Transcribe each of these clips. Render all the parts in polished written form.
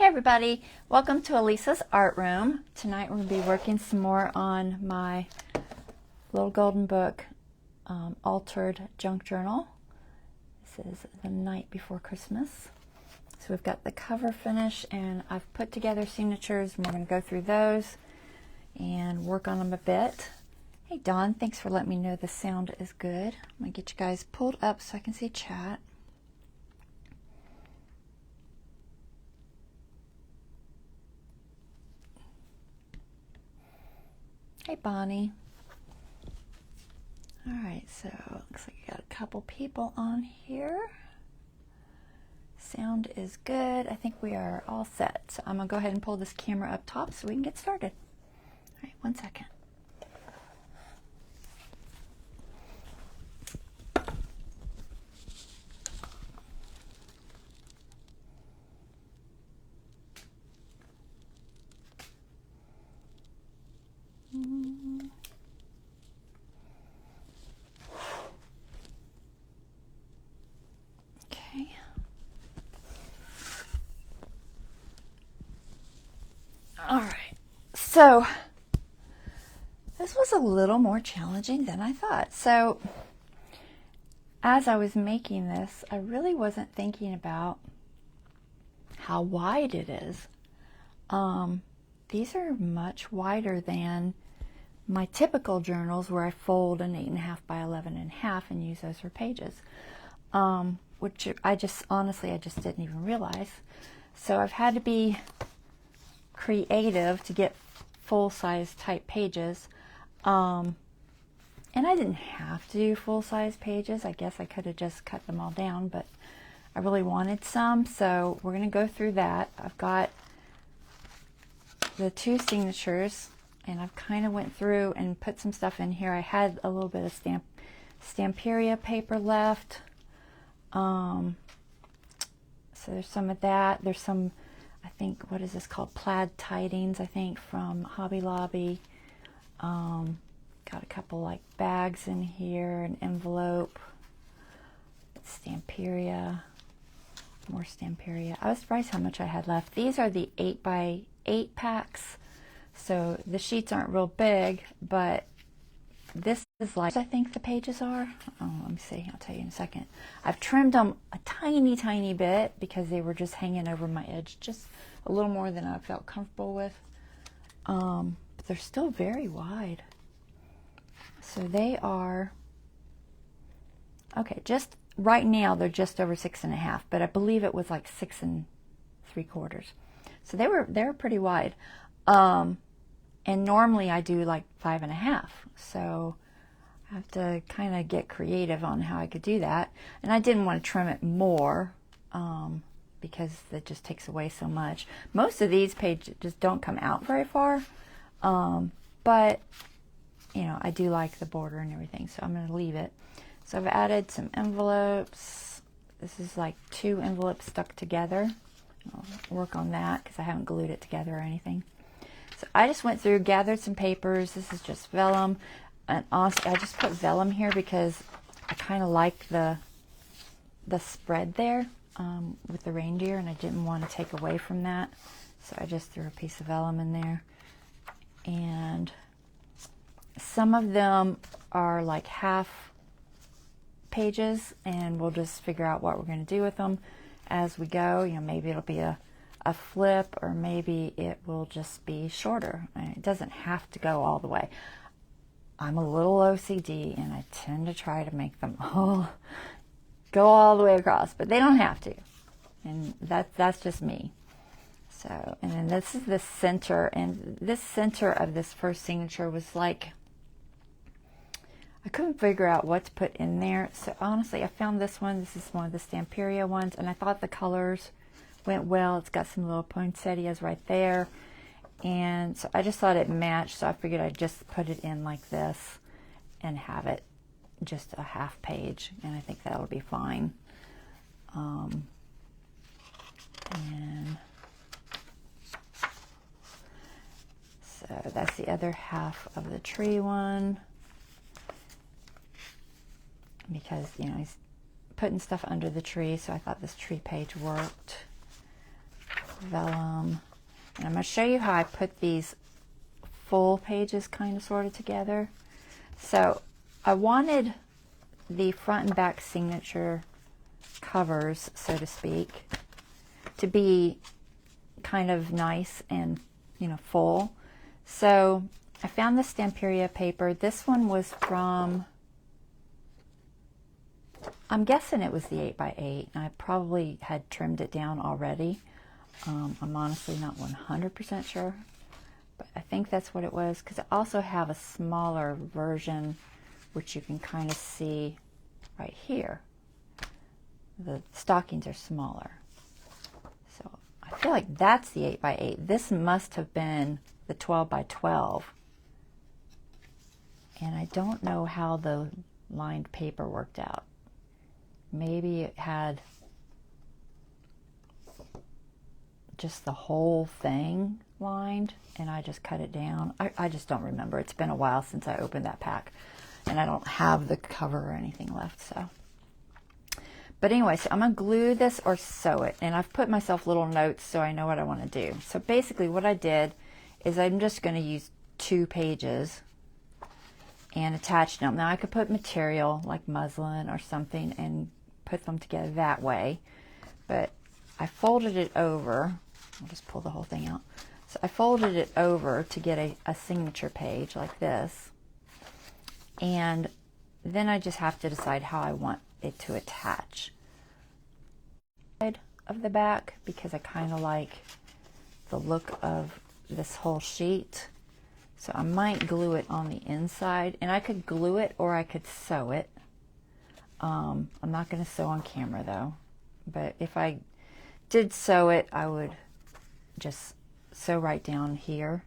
everybody, welcome to Elisa's Art Room. Tonight we're going to be working some more on my little golden book altered junk journal. This is the night before Christmas. So we've got the cover finish and I've put together signatures and we're going to go through those and work on them a bit. Hey Dawn, thanks for letting me know the sound is good. I'm going to get you guys pulled up so I can see chat. Hey Bonnie. Alright, so looks like we got a couple people on here. Sound is good. I think we are all set. So I'm going to go ahead and pull this camera up top so we can get started. Alright, 1 second. Okay. All right. So this was a little more challenging than I thought. So as I was making this, I really wasn't thinking about how wide it is. These are much wider than my typical journals where I fold an 8.5 by 11.5 and use those for pages, which I just didn't even realize. So I've had to be creative to get full-size type pages, and I didn't have to do full-size pages. I guess I could have just cut them all down, but I really wanted some, so we're going to go through that. I've got the 2 signatures, and I've kind of went through and put some stuff in here. I had a little bit of Stamperia paper left, so there's some of that. There's some, I think, what is this called? Plaid tidings, I think, from Hobby Lobby. Got a couple like bags in here, an envelope, Stamperia, more Stamperia. I was surprised how much I had left. These are the 8 by 8 packs, so the sheets aren't real big, but this is like, I think the pages are. Oh, let me see, I'll tell you in a second. I've trimmed them a tiny bit because they were just hanging over my edge just a little more than I felt comfortable with, but they're still very wide. So they are, okay, just right now they're just over 6.5, but I believe it was like 6 3/4. So they were pretty wide. And normally I do like 5.5. So I have to kind of get creative on how I could do that. And I didn't want to trim it more, because that just takes away so much. Most of these pages just don't come out very far. But, you know, I do like the border and everything, so I'm going to leave it. So I've added some envelopes. This is like 2 envelopes stuck together. I'll work on that because I haven't glued it together or anything. So I just went through, gathered some papers. This is just vellum. And honestly, I just put vellum here because I kind of like the spread there with the reindeer, and I didn't want to take away from that. So I just threw a piece of vellum in there. And some of them are like half pages, and we'll just figure out what we're going to do with them as we go. You know, maybe it'll be a flip, or maybe it will just be shorter. It doesn't have to go all the way. I'm a little OCD and I tend to try to make them all go all the way across, but they don't have to, and that's just me. So, and then this is the center, and this center of this first signature was like, I couldn't figure out what to put in there. So honestly, I found this one. This is one of the Stamperia ones, and I thought the colors went well. It's got some little poinsettias right there, and so I just thought it matched, so I figured I'd just put it in like this and have it just a half page, and I think that'll be fine. And so that's the other half of the tree one, because, you know, he's putting stuff under the tree, so I thought this tree page worked. vellum. And I'm going to show you how I put these full pages kind of sort of together. So I wanted the front and back signature covers, so to speak, to be kind of nice and, you know, full. So I found the Stamperia paper. This one was from, I'm guessing it was the 8x8, and I probably had trimmed it down already. I'm honestly not 100% sure, but I think that's what it was, because I also have a smaller version, which you can kind of see right here. The stockings are smaller. So I feel like that's the 8x8. This must have been the 12x12. And I don't know how the lined paper worked out. Maybe it had just the whole thing lined and I just cut it down. I just don't remember. It's been a while since I opened that pack, and I don't have the cover or anything left. So, but anyway, so I'm gonna glue this or sew it, and I've put myself little notes so I know what I want to do. So basically what I did is I'm just going to use 2 pages and attach them. Now I could put material like muslin or something and put them together that way, but I folded it over. I'll just pull the whole thing out. So I folded it over to get a signature page like this, and then I just have to decide how I want it to attach. Of the back, because I kind of like the look of this whole sheet, so I might glue it on the inside, and I could glue it or I could sew it. I'm not going to sew on camera though, but if I did sew it, I would just sew right down here,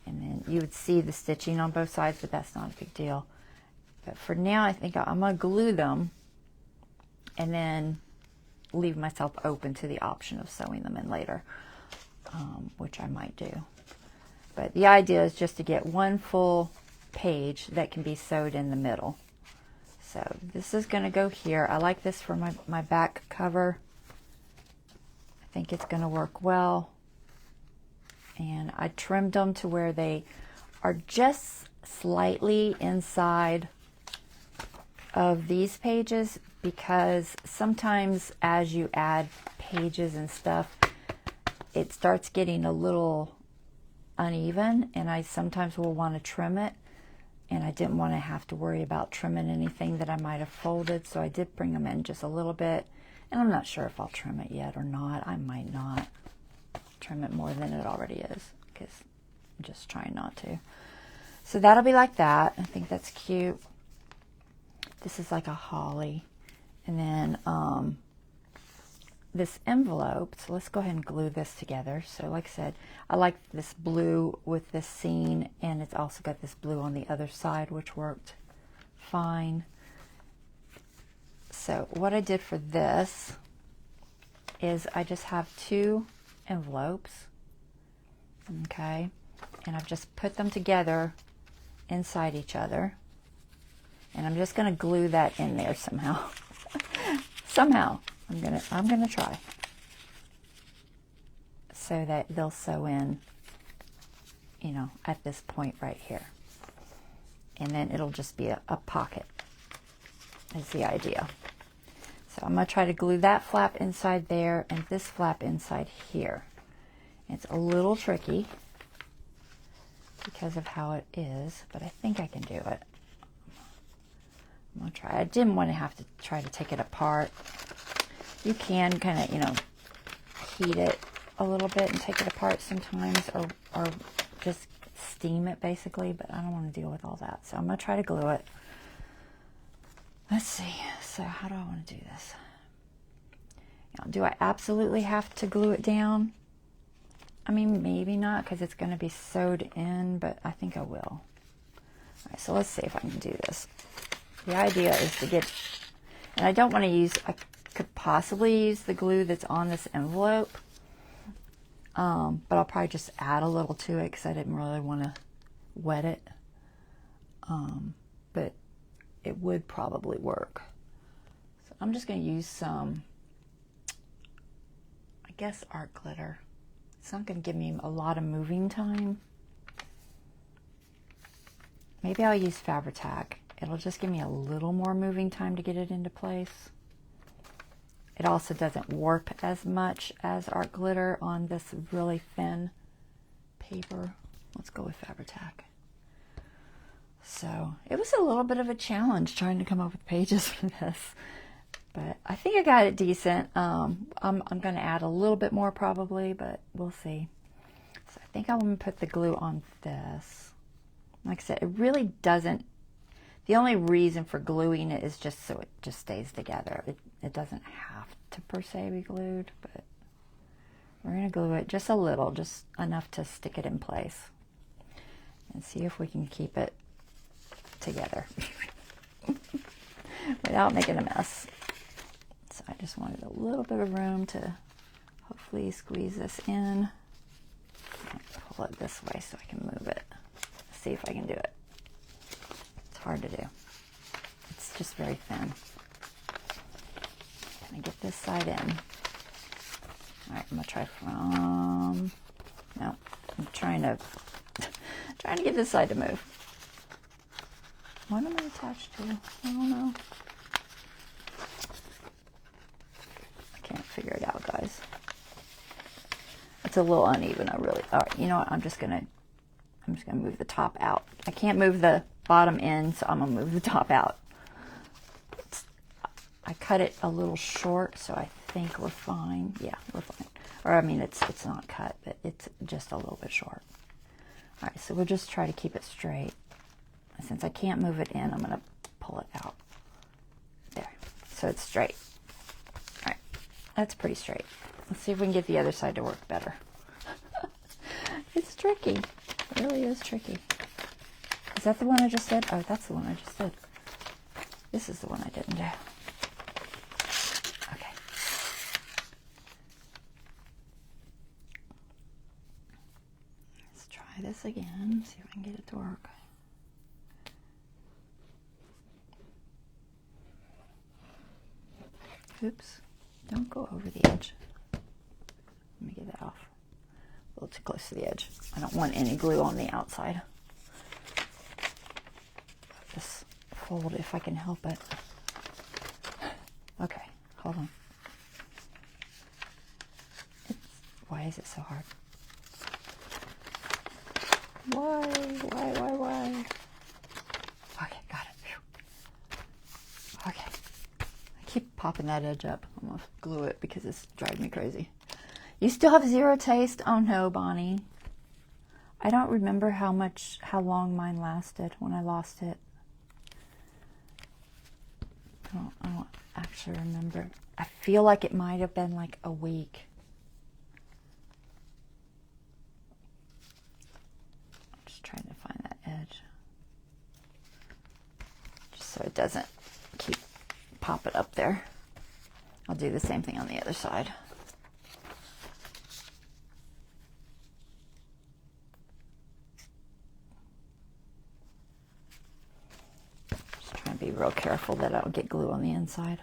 and then you would see the stitching on both sides, but that's not a big deal. But for now, I think I'm going to glue them and then leave myself open to the option of sewing them in later, which I might do. But the idea is just to get one full page that can be sewed in the middle. So this is going to go here. I like this for my back cover. I think it's going to work well. And I trimmed them to where they are just slightly inside of these pages, because sometimes as you add pages and stuff, it starts getting a little uneven, and I sometimes will want to trim it, and I didn't want to have to worry about trimming anything that I might have folded, so I did bring them in just a little bit, and I'm not sure if I'll trim it yet or not. I might not trim it more than it already is, because I'm just trying not to. So that'll be like that. I think that's cute. This is like a holly. And then this envelope, so let's go ahead and glue this together. So like I said, I like this blue with this scene, and it's also got this blue on the other side, which worked fine. So what I did for this is I just have 2 envelopes, okay, and I've just put them together inside each other, and I'm just going to glue that in there somehow. Somehow I'm gonna try, so that they'll sew in, you know, at this point right here, and then it'll just be a pocket is the idea. So I'm gonna try to glue that flap inside there and this flap inside here. It's a little tricky because of how it is, but I think I can do it. I'm gonna try. I didn't want to have to try to take it apart. You can kind of, you know, heat it a little bit and take it apart sometimes, or just steam it basically, but I don't want to deal with all that. So I'm gonna try to glue it. Let's see. So how do I want to do this? Now, do I absolutely have to glue it down? I mean, maybe not, because it's going to be sewed in, but I think I will. All right, so let's see if I can do this. The idea is to get, and I don't want to use, I could possibly use the glue that's on this envelope, but I'll probably just add a little to it because I didn't really want to wet it, but it would probably work. So I'm just going to use some, I guess, art glitter. It's not going to give me a lot of moving time. Maybe I'll use Fabri-Tac. It'll just give me a little more moving time to get it into place. It also doesn't warp as much as art glitter on this really thin paper. Let's go with Fabri-Tac. So it was a little bit of a challenge trying to come up with pages for this, but I think I got it decent. I'm going to add a little bit more probably, but we'll see. So I think I'm going to put the glue on this. Like I said, it really doesn't, the only reason for gluing it is just so it just stays together. It doesn't have to per se be glued, but we're going to glue it just a little, just enough to stick it in place and see if we can keep it together without making a mess. So I just wanted a little bit of room to hopefully squeeze this in. Pull it this way so I can move it. See if I can do it. It's hard to do. It's just very thin. Can I get this side in? All right, I'm gonna try from. No, I'm trying to get this side to move. What am I attached to? I don't know. I can't figure it out, guys. It's a little uneven. All right, you know what? I'm just gonna move the top out. I can't move the bottom in, so I'm gonna move the top out. I cut it a little short, so I think we're fine. Yeah, we're fine. Or I mean, it's not cut, but it's just a little bit short. All right, so we'll just try to keep it straight. Since I can't move it in, I'm gonna pull it out. There, so it's straight. All right, that's pretty straight. Let's see if we can get the other side to work better. It's tricky. It really is tricky. Is that the one I just did? Oh, that's the one I just did. This is the one I didn't do. Okay. Let's try this again. See if I can get it to work. Oops. Don't go over the edge. Let me get that off. A little too close to the edge. I don't want any glue on the outside. Just fold if I can help it. Okay, hold on. Why is it so hard? Why? Okay, got it. Phew. Okay. I keep popping that edge up. I'm gonna glue it because it's driving me crazy. You still have zero taste? Oh no, Bonnie. I don't remember how long mine lasted when I lost it. I don't actually remember. I feel like it might have been like a week. I'm just trying to find that edge. Just so it doesn't keep popping up there. I'll do the same thing on the other side. Be real careful that I don't get glue on the inside.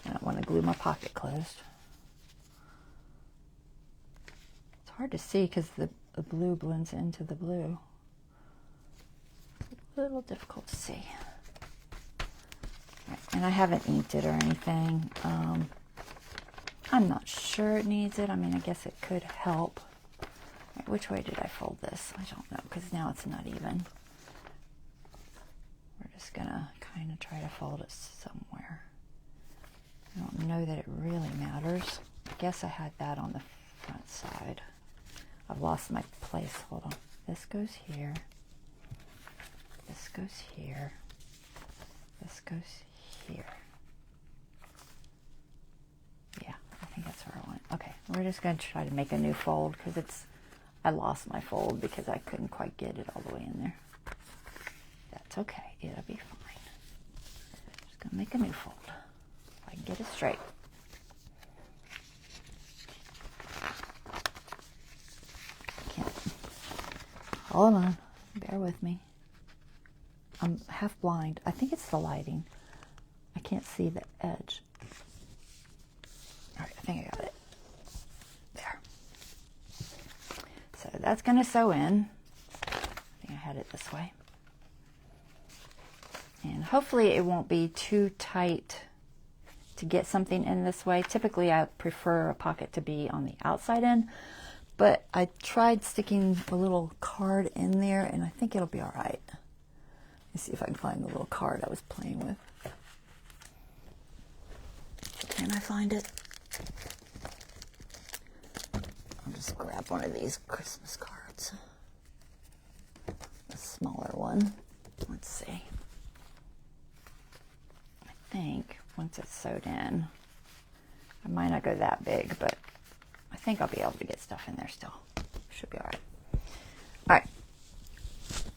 I don't want to glue my pocket closed. It's hard to see because the blue blends into the blue. It's a little difficult to see. Right, and I haven't inked it or anything. I'm not sure it needs it. I mean, I guess it could help. Right, which way did I fold this? I don't know because now it's not even. We're just gonna kind of try to fold it somewhere. I don't know that it really matters. I guess I had that on the front side. I've lost my place. Hold on. This goes here. This goes here. This goes here. Yeah, I think that's where I want it. Okay, we're just gonna try to make a new fold because I lost my fold because I couldn't quite get it all the way in there. That's okay. It'll be fine. Just gonna make a new fold. If I can get it straight. Can't. Hold on. Bear with me. I'm half blind. I think it's the lighting. I can't see the edge. All right, I think I got it. There. that's going to sew in. I think I had it this way. And hopefully it won't be too tight to get something in this way. Typically I prefer a pocket to be on the outside end, but I tried sticking a little card in there and I think it'll be all right. Let's see if I can find the little card I was playing with. Can I find it? I'll just grab one of these Christmas cards. A smaller one. Let's see. I think once it's sewed in, I might not go that big, but I think I'll be able to get stuff in there still. Should be all right. All right.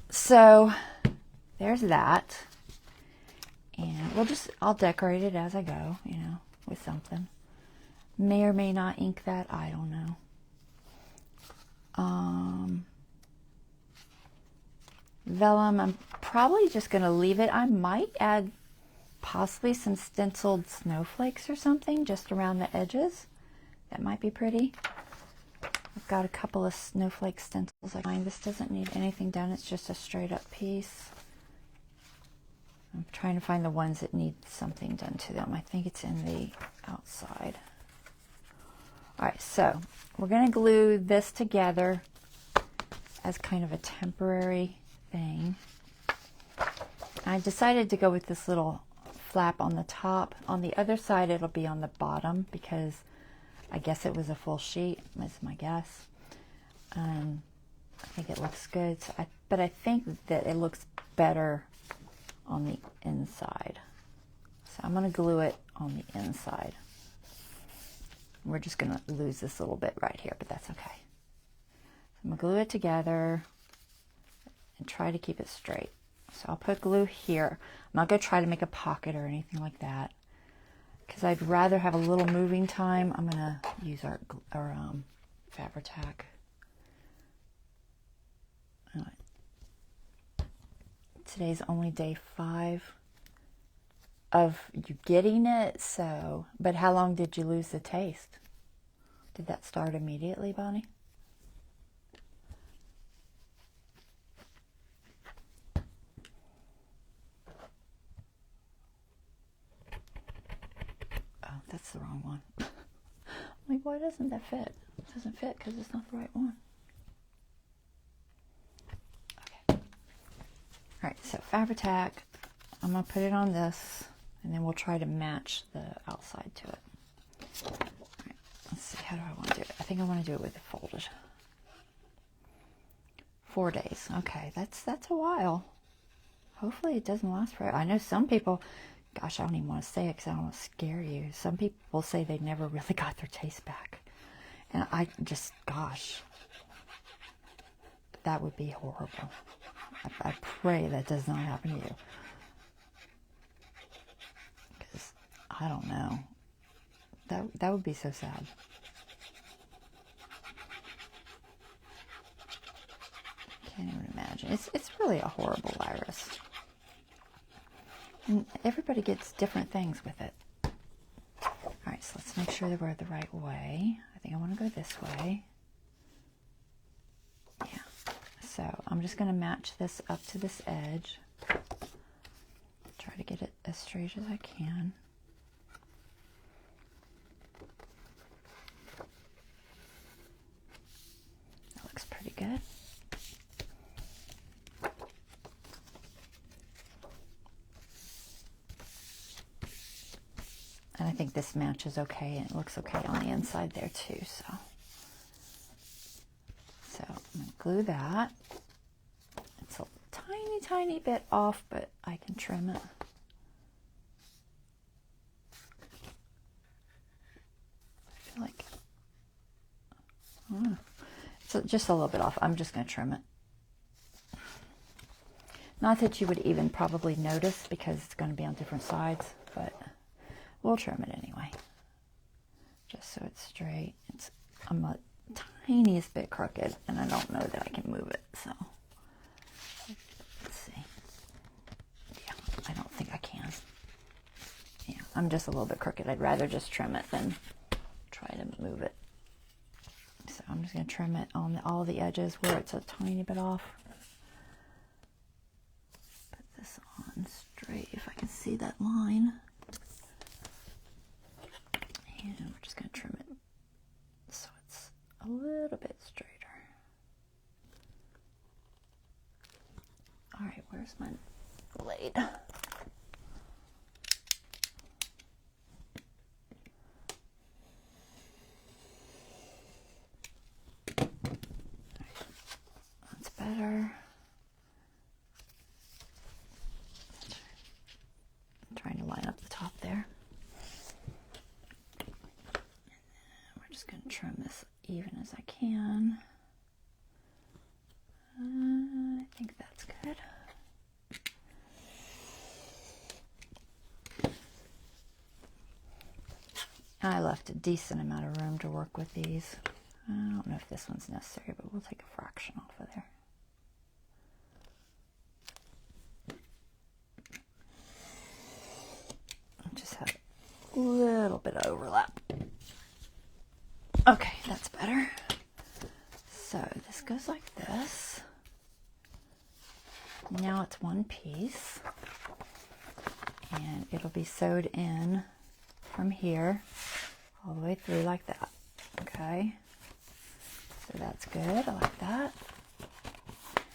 So there's that. And I'll decorate it as I go, you know, with something. May or may not ink that, I don't know. Vellum, I'm probably just going to leave it. I might add possibly some stenciled snowflakes or something just around the edges. That might be pretty. I've got a couple of snowflake stencils I find. This doesn't need anything done. It's just a straight up piece. I'm trying to find the ones that need something done to them. I think it's in the outside. All right, so we're going to glue this together as kind of a temporary thing. I decided to go with this little flap on the top. On the other side, it'll be on the bottom because I guess it was a full sheet, is my guess. I think it looks good, so but I think that it looks better on the inside. So I'm going to glue it on the inside. We're just going to lose this little bit right here, but that's okay. So I'm going to glue it together and try to keep it straight. So I'll put glue here. I'm not going to try to make a pocket or anything like that because I'd rather have a little moving time. I'm going to use our Fabri-Tac. Today's only day 5 of you getting it, so, but how long did you lose the taste? Did that start immediately, Bonnie? Oh, that's the wrong one. I'm like, why doesn't that fit? It doesn't fit because it's not the right one. Okay. All right, so Fabri-Tac, I'm going to put it on this, and then we'll try to match the outside to it. All right, let's see, how do I want to do it? I think I want to do it with it folded. 4 days. Okay, that's a while. Hopefully it doesn't last forever. I know some people, gosh, I don't even want to say it because I don't want to scare you. Some people say they never really got their taste back. And I just, gosh, that would be horrible. I pray that does not happen to you. Because, I don't know. That would be so sad. Can't even imagine. It's really a horrible virus. And everybody gets different things with it. All right, so let's make sure that we're the right way. I think I want to go this way. Yeah. So I'm just going to match this up to this edge. Try to get it as straight as I can. That looks pretty good. And I think this matches okay, and it looks okay on the inside there too. So I'm going to glue that. It's a tiny, tiny bit off, but I can trim it. I feel like it's just a little bit off. I'm just going to trim it. Not that you would even probably notice because it's going to be on different sides, but we'll trim it anyway. Just so it's straight. I'm a tiniest bit crooked, and I don't know that I can move it, so let's see. Yeah, I don't think I can. Yeah, I'm just a little bit crooked. I'd rather just trim it than try to move it. So I'm just going to trim it on all the edges where it's a tiny bit off. Put this on straight if I can see that line. And we're just going to trim it so it's a little bit straighter. All right, where's my blade? That's better. I'm trying to line up the top there. And then we're just going to trim this even as I can. I think that's good. I left a decent amount of room to work with these. I don't know if this one's necessary, but we'll take a fraction off of there. Just have a little bit of overlap. Okay, that's better. So this goes like this. Now it's one piece. And it'll be sewed in from here all the way through like that. Okay. So that's good. I like that.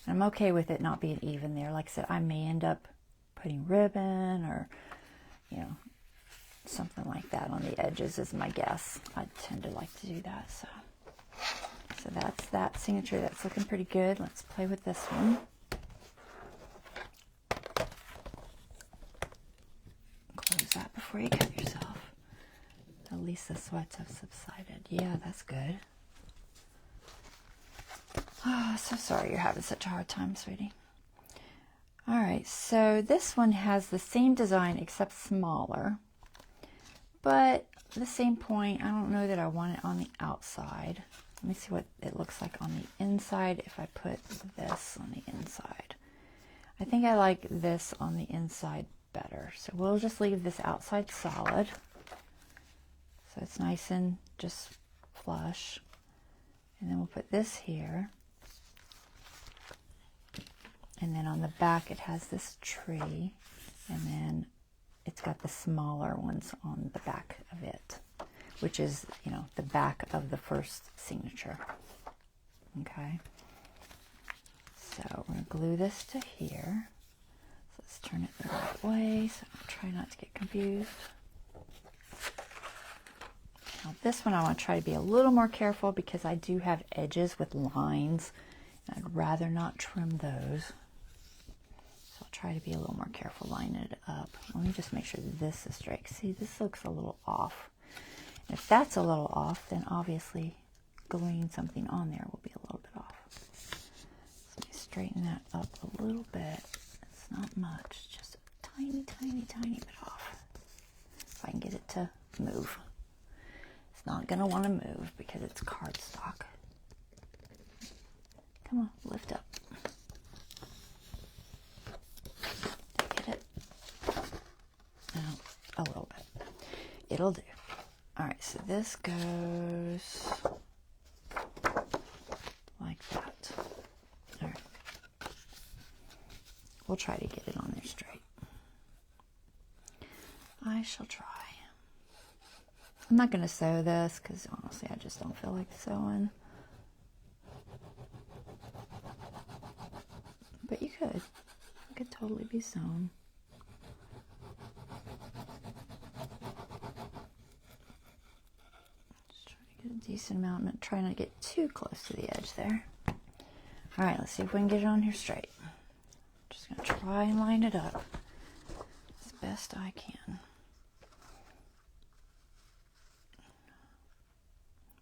And I'm okay with it not being even there. Like I said, I may end up putting ribbon or, you know, something like that on the edges is my guess. I tend to like to do that. So that's that signature. That's looking pretty good. Let's play with this one. Close that before you cut yourself. At least the sweats have subsided. Yeah, that's good. Oh, so sorry you're having such a hard time, sweetie. All right, so this one has the same design except smaller. But at the same point, I don't know that I want it on the outside. Let me see what it looks like on the inside if I put this on the inside. I think I like this on the inside better. So we'll just leave this outside solid. So it's nice and just flush. And then we'll put this here. And then on the back it has this tree. And then it's got the smaller ones on the back of it, which is, you know, the back of the first signature. Okay. So we're going to glue this to here. So let's turn it the right way so I'll try not to get confused. Now this one I want to try to be a little more careful because I do have edges with lines. And I'd rather not trim those. So I'll try to be a little more careful lining it up. Let me just make sure that this is straight. See, this looks a little off. And if that's a little off, then obviously gluing something on there will be a little bit off. So let me straighten that up a little bit. It's not much, just a tiny, tiny, tiny bit off. If I can get it to move. It's not going to want to move because it's cardstock. Come on, lift up. Get it? No, a little bit. It'll do. All right, so this goes like that. All right. We'll try to get it on there straight. I shall try. I'm not going to sew this because honestly I just don't feel like sewing. But you could. It could totally be sewn. Just try to get a decent amount and try not to get too close to the edge there. All right, let's see if we can get it on here straight. Just going to try and line it up as best I can.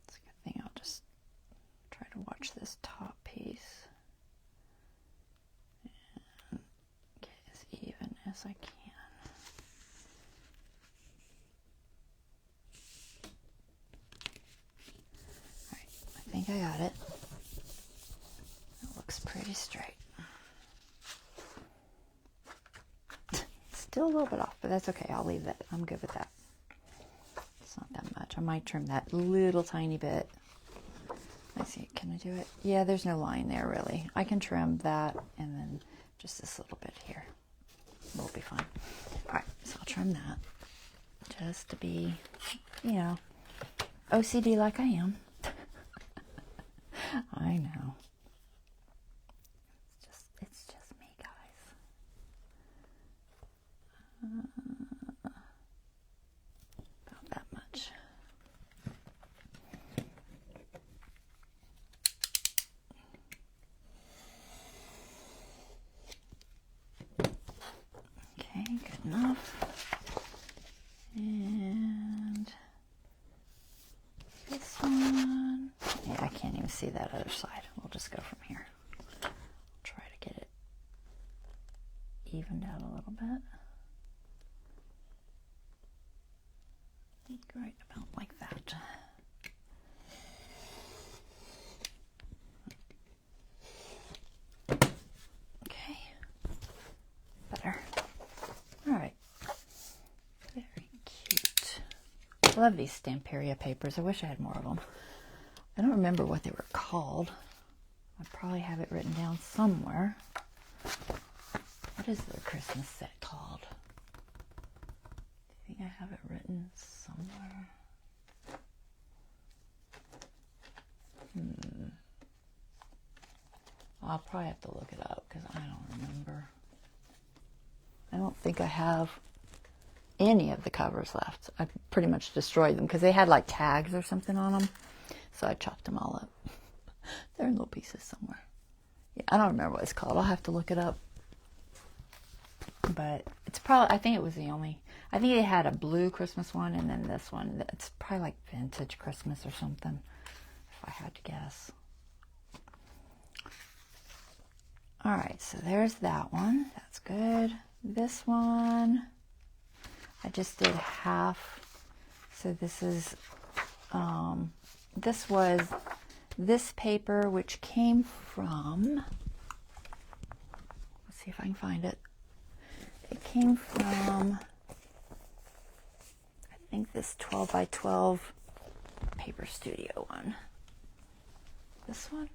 It's a good thing I'll just try to watch this top piece. As I can. All right, I think I got it. It looks pretty straight. Still a little bit off, but that's okay. I'll leave that. I'm good with that. It's not that much. I might trim that little tiny bit. Like I see, can I do it? Yeah, there's no line there really. I can trim that and then just this little bit here. We'll be fine. All right, so I'll trim that just to be, you know, OCD like I am. I know. It's just me, guys. About that much. Okay, good enough. And this one. Yeah, I can't even see that other side. We'll just go from here. Try to get it evened out a little bit. Right about like that. Okay. Better. All right. Very cute. I love these Stamperia papers. I wish I had more of them. I don't remember what they were called. I probably have it written down somewhere. What is the Christmas set called? I think I have it written somewhere. I'll probably have to look it up because I don't remember. I don't think I have any of the covers left. I pretty much destroyed them because they had like tags or something on them. So I chopped them all up. They're in little pieces somewhere. Yeah, I don't remember what it's called. I'll have to look it up. But it's probably, I think it was the only, I think it had a blue Christmas one and then this one. It's probably like vintage Christmas or something, if I had to guess. All right, so there's that one. That's good. This one, I just did half. So this is, this was this paper, which came from, let's see if I can find it. It came from, I think this 12 by 12 Paper Studio one. This one?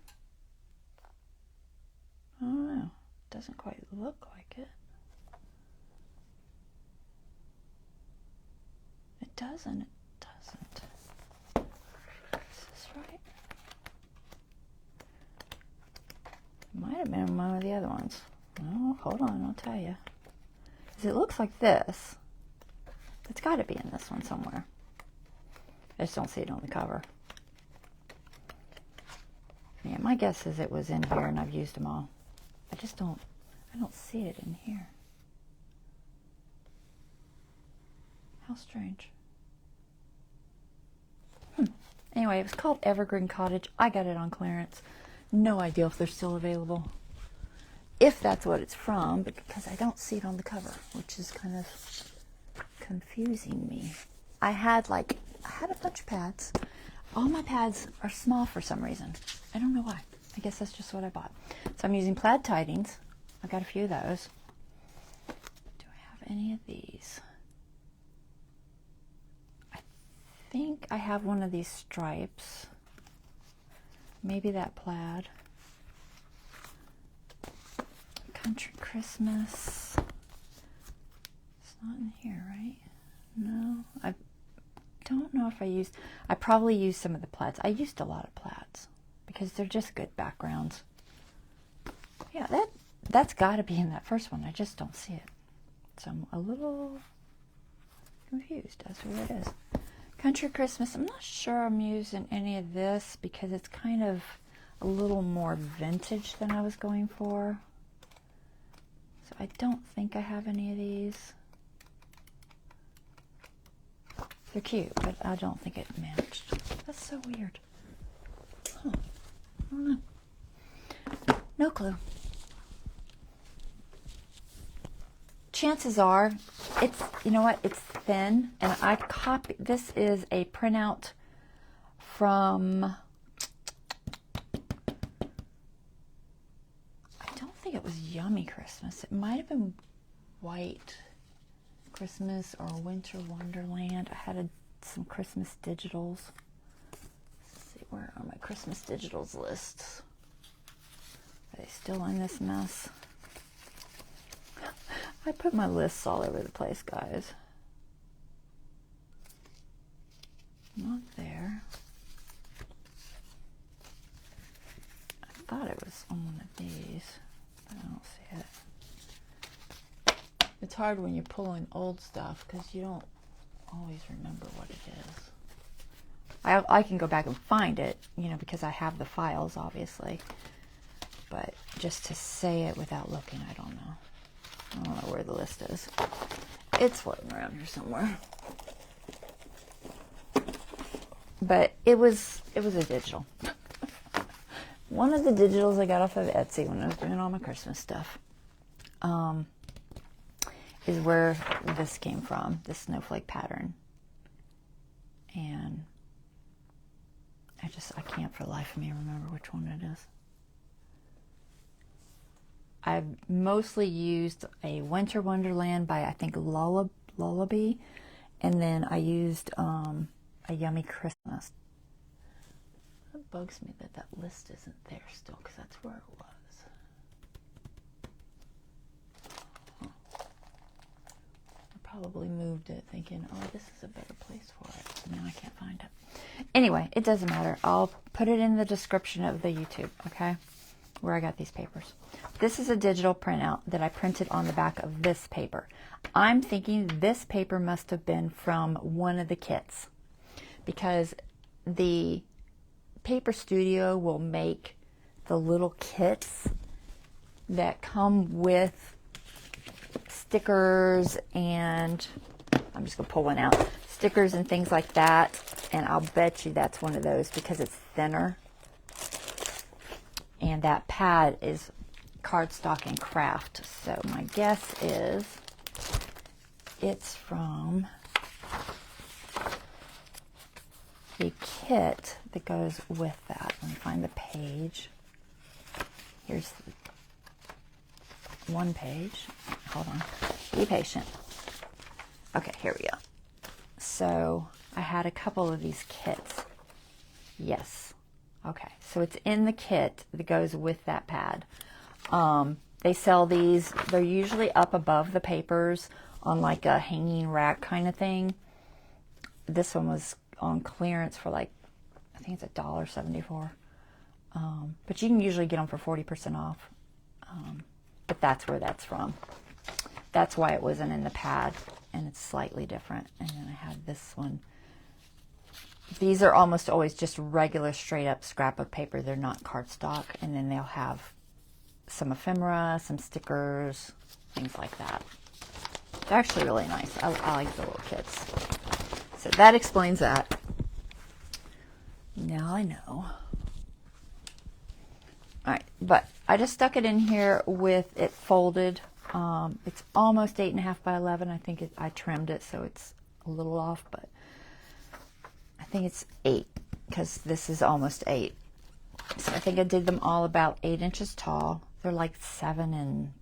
I don't know. Doesn't quite look like it. It doesn't. It doesn't. Is this right? It might have been one of the other ones. Oh, hold on, I'll tell you. It looks like this. It's got to be in this one somewhere. I just don't see it on the cover. Yeah, my guess is it was in here and I've used them all. I don't see it in here. How strange. Anyway, it was called Evergreen Cottage. I got it on clearance. No idea if they're still available. If that's what it's from, but because I don't see it on the cover, which is kind of confusing me. I had a bunch of pads. All my pads are small for some reason. I don't know why. I guess that's just what I bought. So I'm using plaid tidings. I've got a few of those. Do I have any of these? I think I have one of these stripes. Maybe that plaid. Country Christmas. It's not in here, right? No. I don't know if I probably used some of the plaids. I used a lot of plaids because they're just good backgrounds. Yeah, that's got to be in that first one. I just don't see it. So I'm a little confused as to what it is. Country Christmas. I'm not sure I'm using any of this because it's kind of a little more vintage than I was going for. So I don't think I have any of these. They're cute, but I don't think it matched. That's so weird. Huh. I don't know. No clue. Chances are, you know what, it's thin, and I copied, this is a printout from, I don't think it was Yummy Christmas. It might have been White Christmas or Winter Wonderland. I had some Christmas digitals. Let's see Where are my Christmas digitals lists? Are they still in this mess? I put my lists all over the place, guys. Not there. I thought it was on one of these, but I don't see it. It's hard when you're pulling old stuff because you don't always remember what it is. I can go back and find it, you know, because I have the files, obviously. But just to say it without looking, I don't know. I don't know where the list is. It's floating around here somewhere. But it was a digital. One of the digitals I got off of Etsy when I was doing all my Christmas stuff is where this came from, this snowflake pattern. And I can't for the life of me remember which one it is. I've mostly used a Winter Wonderland by, I think, Lullaby, and then I used a Yummy Christmas. It bugs me that that list isn't there still, because that's where it was. I probably moved it thinking, oh, this is a better place for it. And now I can't find it. Anyway, it doesn't matter. I'll put it in the description of the YouTube, okay? Where I got these papers. This is a digital printout that I printed on the back of this paper. I'm thinking this paper must have been from one of the kits, because the Paper Studio will make the little kits that come with stickers and, I'm just going to pull one out, stickers and things like that, and I'll bet you that's one of those because it's thinner. And that pad is cardstock and craft. So my guess is it's from a kit that goes with that. Let me find the page. Here's one page. Hold on. Be patient. Okay, here we go. So I had a couple of these kits. Yes. Okay, so it's in the kit that goes with that pad. They sell these. They're usually up above the papers on like a hanging rack kind of thing. This one was on clearance for like, I think it's $1.74. But you can usually get them for 40% off. But that's where that's from. That's why it wasn't in the pad, and it's slightly different. And then I had this one. These are almost always just regular straight up scrapbook paper. They're not cardstock. And then they'll have some ephemera, some stickers, things like that. They're actually really nice. I like the little kits. So that explains that. Now I know. Alright, but I just stuck it in here with it folded. It's almost 8.5 by 11. I think I trimmed it so it's a little off, but I think it's 8 because this is almost 8. So I think I did them all about 8 inches tall. They're like 7 and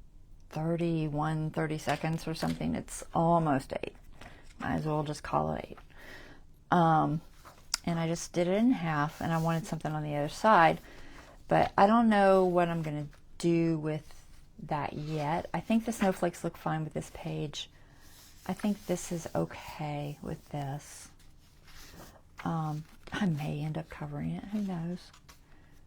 30 seconds or something. It's almost 8. Might as well just call it 8. And I just did it in half, and I wanted something on the other side, but I don't know what I'm going to do with that yet. I think the snowflakes look fine with this page. I think this is okay with this. I may end up covering it. Who knows?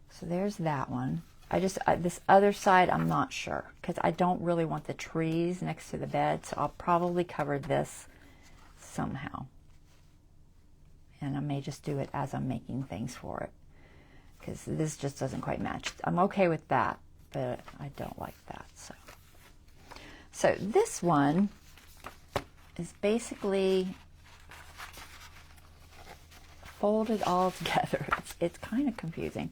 So there's that one. This other side, I'm not sure because I don't really want the trees next to the bed, so I'll probably cover this somehow. And I may just do it as I'm making things for it because this just doesn't quite match. I'm okay with that, but I don't like that. So this one is basically folded all together. It's kind of confusing.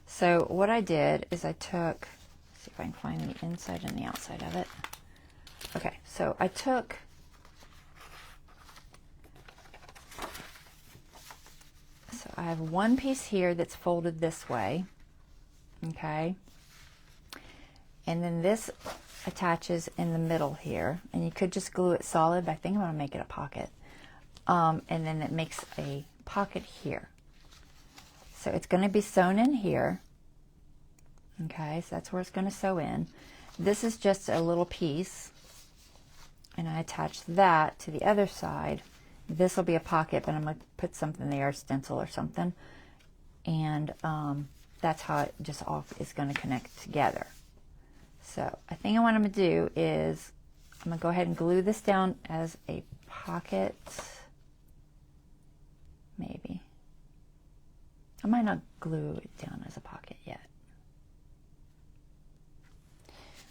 So what I did is I took, let's see if I can find the inside and the outside of it. Okay, so I took I have one piece here that's folded this way, okay, and then this attaches in the middle here, and you could just glue it solid, but I think I'm going to make it a pocket, and then it makes a pocket here. So it's going to be sewn in here. Okay, so that's where it's going to sew in. This is just a little piece, and I attach that to the other side. This will be a pocket, but I'm going to put something there, a stencil or something, and that's how it just all is going to connect together. So I think what I'm going to do is I'm going to go ahead and glue this down as a pocket. Maybe. I might not glue it down as a pocket yet.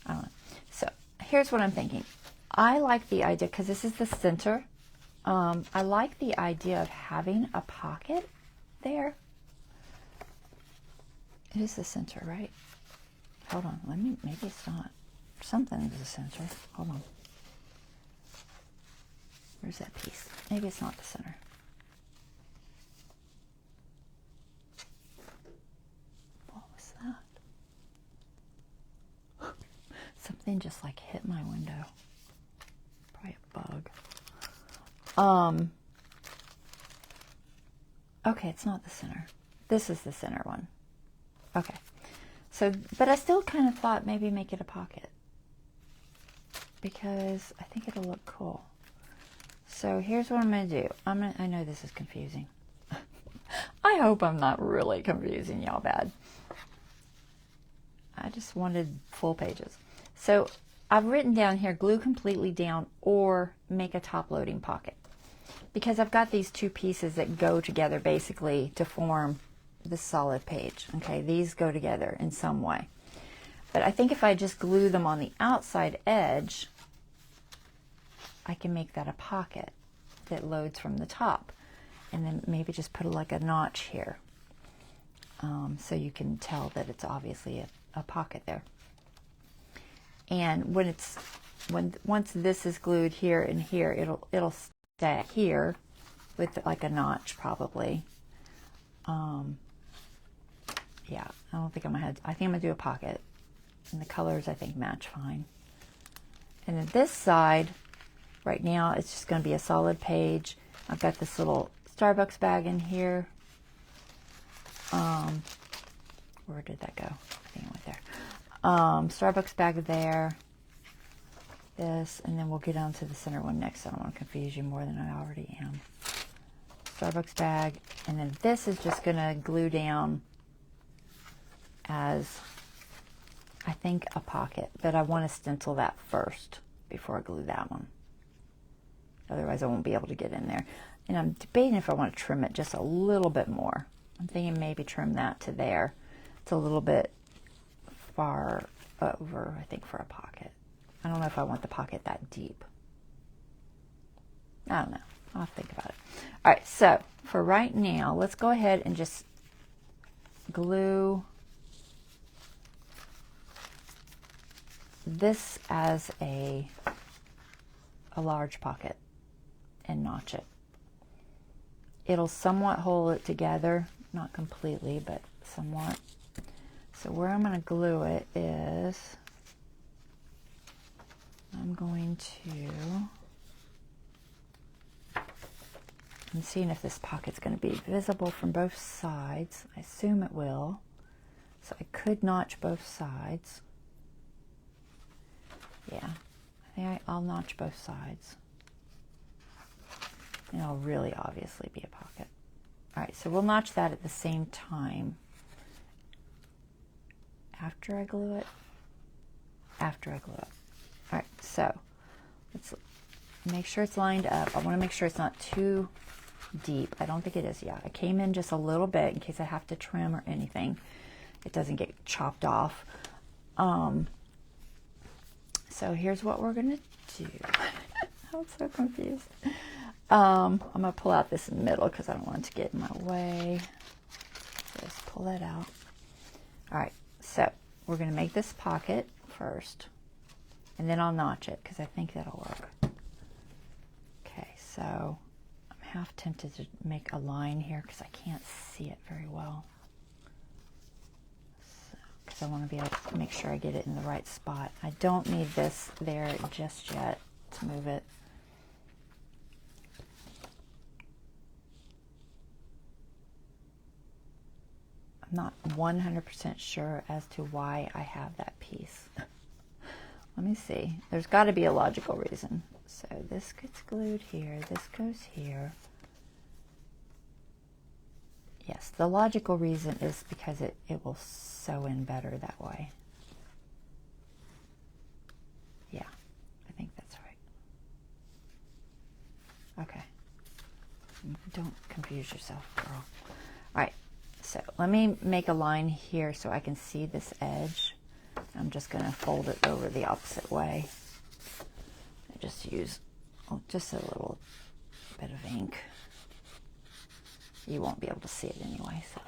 I don't know. So here's what I'm thinking. I like the idea, because this is the center, I like the idea of having a pocket there. It is the center, right? Hold on, maybe it's not. Something is the center. Hold on. Where's that piece? Maybe it's not the center. What was that? Something just like hit my window. Probably a bug. Okay, it's not the center. This is the center one. Okay. So, but I still kind of thought maybe make it a pocket, because I think it'll look cool. So here's what I'm going to do. I know this is confusing. I hope I'm not really confusing y'all bad. I just wanted full pages. So I've written down here, glue completely down or make a top loading pocket, because I've got these two pieces that go together basically to form the solid page. Okay, these go together in some way. But I think if I just glue them on the outside edge, I can make that a pocket that loads from the top. And then maybe just put like a notch here. So you can tell that it's obviously a pocket there. And once this is glued here and here, it'll stay here with like a notch probably. Yeah, I don't think I think I'm gonna do a pocket, and the colors I think match fine. And then this side, right now, it's just gonna be a solid page. I've got this little Starbucks bag in here. Where did that go? I think it went there. Starbucks bag there. This, and then we'll get on to the center one next. I don't want to confuse you more than I already am. Starbucks bag, and then this is just gonna glue down as, I think, a pocket, but I want to stencil that first before I glue that one. Otherwise I won't be able to get in there. And I'm debating if I want to trim it just a little bit more. I'm thinking maybe trim that to there. It's a little bit far over, I think, for a pocket. I don't know if I want the pocket that deep. I don't know. I'll have to think about it. All right, so for right now, let's go ahead and just glue this as a large pocket and notch it. It'll somewhat hold it together, not completely, but somewhat. So where I'm going to glue it is, I'm going to, I'm seeing if this pocket's going to be visible from both sides. I assume it will. So I could notch both sides. Yeah, I think I'll notch both sides. And it'll really obviously be a pocket. All right, so we'll notch that at the same time. After I glue it? After I glue it. All right, so let's make sure it's lined up. I want to make sure it's not too deep. I don't think it is. Yeah, I came in just a little bit in case I have to trim or anything. It doesn't get chopped off. So here's what we're going to do. I'm so confused. I'm going to pull out this middle because I don't want it to get in my way. Just pull that out. All right, so we're going to make this pocket first, and then I'll notch it because I think that'll work. Okay, so I'm half tempted to make a line here because I can't see it very well. Because I want to be able to make sure I get it in the right spot. I don't need this there just yet to move it. I'm not 100% sure as to why I have that piece. Let me see. There's got to be a logical reason. So this gets glued here. This goes here. Yes, the logical reason is because it will sew in better that way. Yeah, I think that's right. Okay. Don't confuse yourself, girl. All right, so let me make a line here so I can see this edge. I'm just going to fold it over the opposite way. I just use just a little bit of ink. You won't be able to see it anyway, so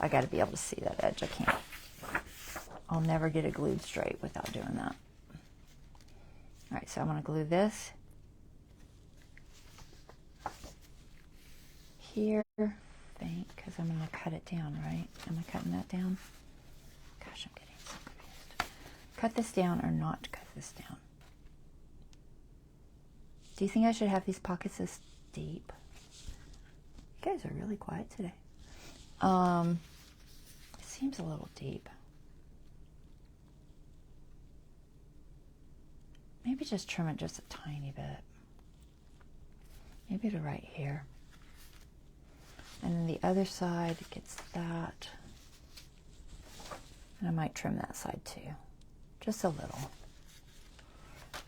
I got to be able to see that edge. I can't. I'll never get it glued straight without doing that. All right, so I'm going to glue this here, I think, because I'm going to cut it down, right? Am I cutting that down? Gosh, I'm getting so confused. Cut this down or not cut this down? Do you think I should have these pockets this deep? You guys are really quiet today. It seems a little deep. Maybe just trim it just a tiny bit. Maybe to right here. And then the other side gets that. And I might trim that side too. Just a little.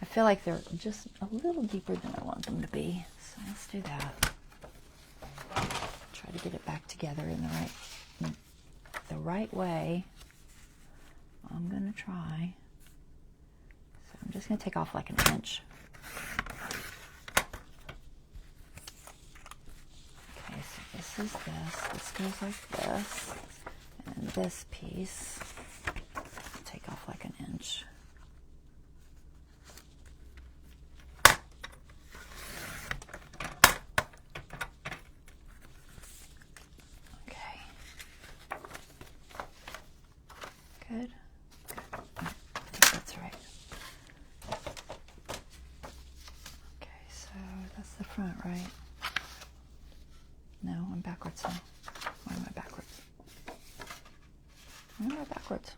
I feel like they're just a little deeper than I want them to be. So let's do that. Try to get it back together in the right way. I'm gonna try. So I'm just gonna take off like an inch. Okay, so this is this goes like this, and this piece, take off like an inch. Good. I think that's right. Okay, so that's the front, right? No, I'm backwards now. Why am I backwards? Why am I backwards?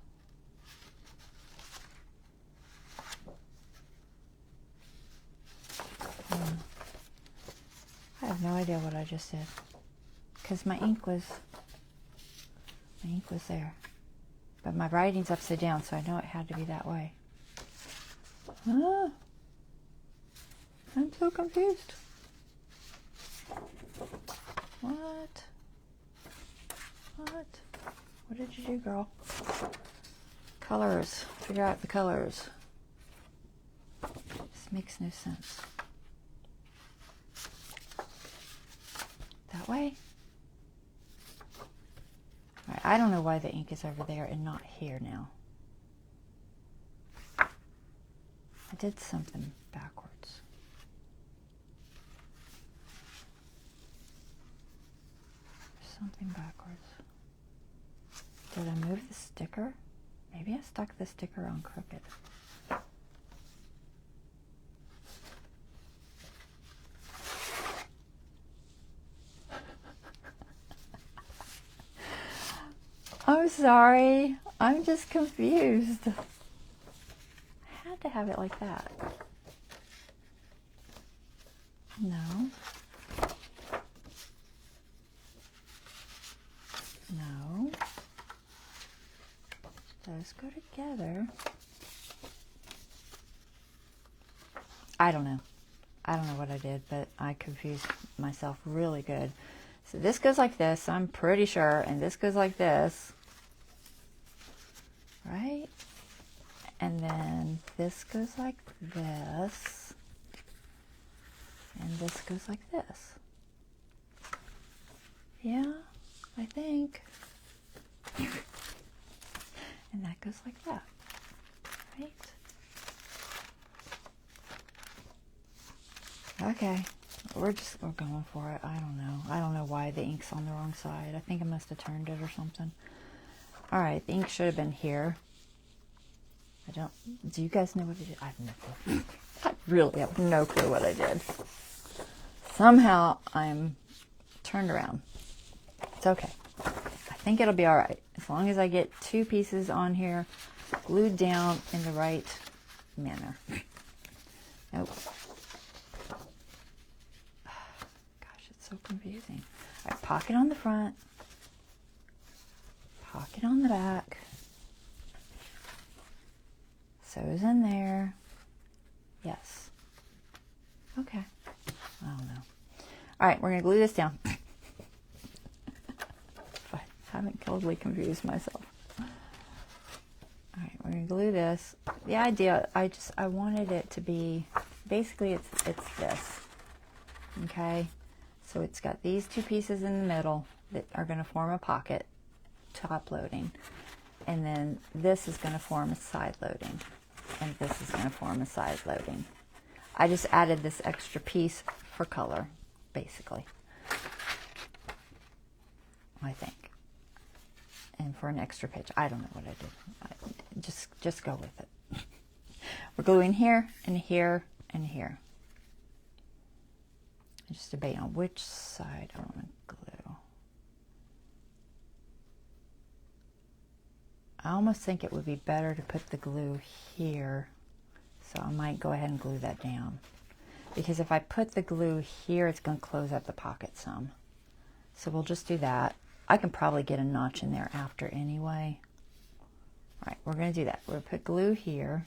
I have no idea what I just did. Because my ink was there. But my writing's upside down, so I know it had to be that way. Ah, I'm so confused. What? What did you do, girl? Colors. Figure out the colors. This makes no sense. That way? Right, I don't know why the ink is over there and not here now. I did something backwards. Something backwards. Did I move the sticker? Maybe I stuck the sticker on crooked. I'm sorry. I'm just confused. I had to have it like that. No. No. Those go together. I don't know. I don't know what I did, but I confused myself really good. So this goes like this, I'm pretty sure, and this goes like this. Right? And then this goes like this. And this goes like this. Yeah, I think. And that goes like that. Right? Okay. We're going for it. I don't know. I don't know why the ink's on the wrong side. I think I must have turned it or something. All right, the ink should have been here. Do you guys know what I did? I have no clue. I really have no clue what I did. Somehow I'm turned around. It's okay. I think it'll be all right. As long as I get 2 pieces on here glued down in the right manner. Nope. Gosh, it's so confusing. All right, pocket on the front. Pocket on the back. Sews in there. Yes. Okay. I don't know. All right, we're going to glue this down. I haven't totally confused myself. All right, we're going to glue this. The idea, I wanted it to be, basically it's this. Okay? So it's got these 2 pieces in the middle that are going to form a pocket, top loading. And then this is going to form a side loading. And this is going to form a side loading. I just added this extra piece for color, basically, I think, and for an extra pitch. I don't know what I did. Just go with it. We're gluing here and here and here. I just debate on which side I want to glue. I almost think it would be better to put the glue here. So I might go ahead and glue that down. Because if I put the glue here, it's going to close up the pocket some. So we'll just do that. I can probably get a notch in there after anyway. All right, we're going to do that. We're going to put glue here.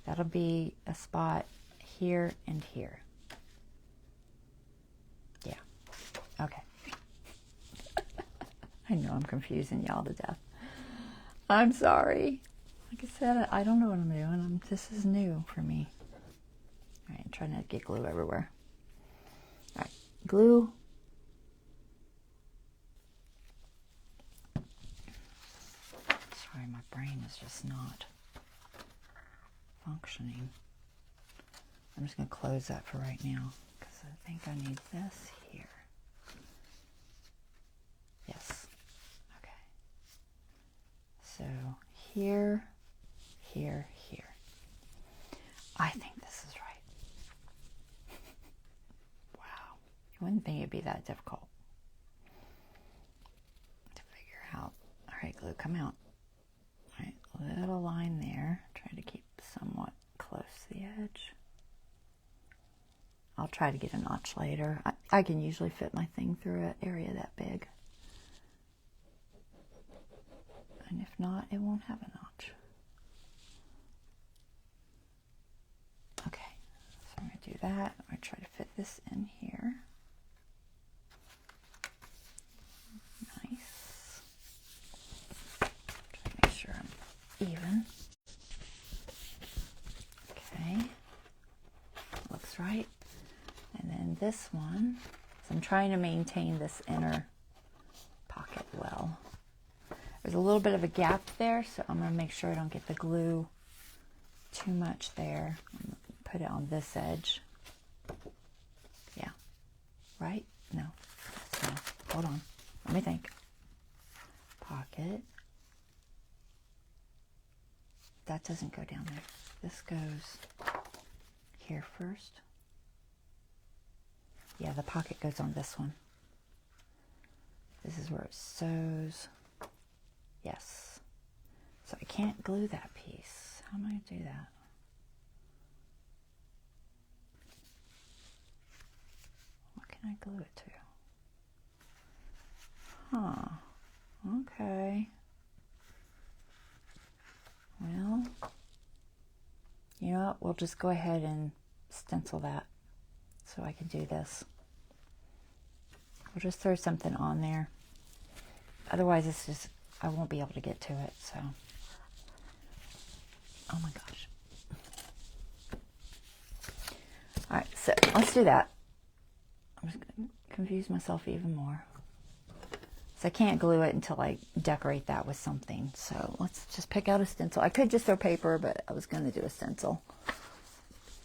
That'll be a spot here and here. Yeah. Okay. I know I'm confusing y'all to death. I'm sorry. Like I said, I don't know what I'm doing. This is new for me. All right, I'm trying not to get glue everywhere. All right, glue. Sorry, my brain is just not functioning. I'm just going to close that for right now because I think I need this here. Yes. Okay. So here, here, here. I think this is right. Wow. You wouldn't think it'd be that difficult to figure out. All right, glue, come out. All right, little line there. Try to keep somewhat close to the edge. I'll try to get a notch later. I can usually fit my thing through an area that big. And if not, it won't have a notch. Okay, so I'm going to do that. I'm going to try to fit this in here. Nice. Try to make sure I'm even. Okay, looks right. And then this one, so I'm trying to maintain this inner pocket well. There's a little bit of a gap there, so I'm going to make sure I don't get the glue too much there. I'm going to put it on this edge. Yeah. Right? No. No. Hold on. Let me think. Pocket. That doesn't go down there. This goes here first. Yeah, the pocket goes on this one. This is where it sews. Yes. So I can't glue that piece. How am I going to do that? What can I glue it to? Huh. Okay. Well, you know what? We'll just go ahead and stencil that so I can do this. We'll just throw something on there. Otherwise, it's just, I won't be able to get to it, so. Oh my gosh. All right, so let's do that. I'm just going to confuse myself even more. So I can't glue it until I decorate that with something. So let's just pick out a stencil. I could just throw paper, but I was going to do a stencil.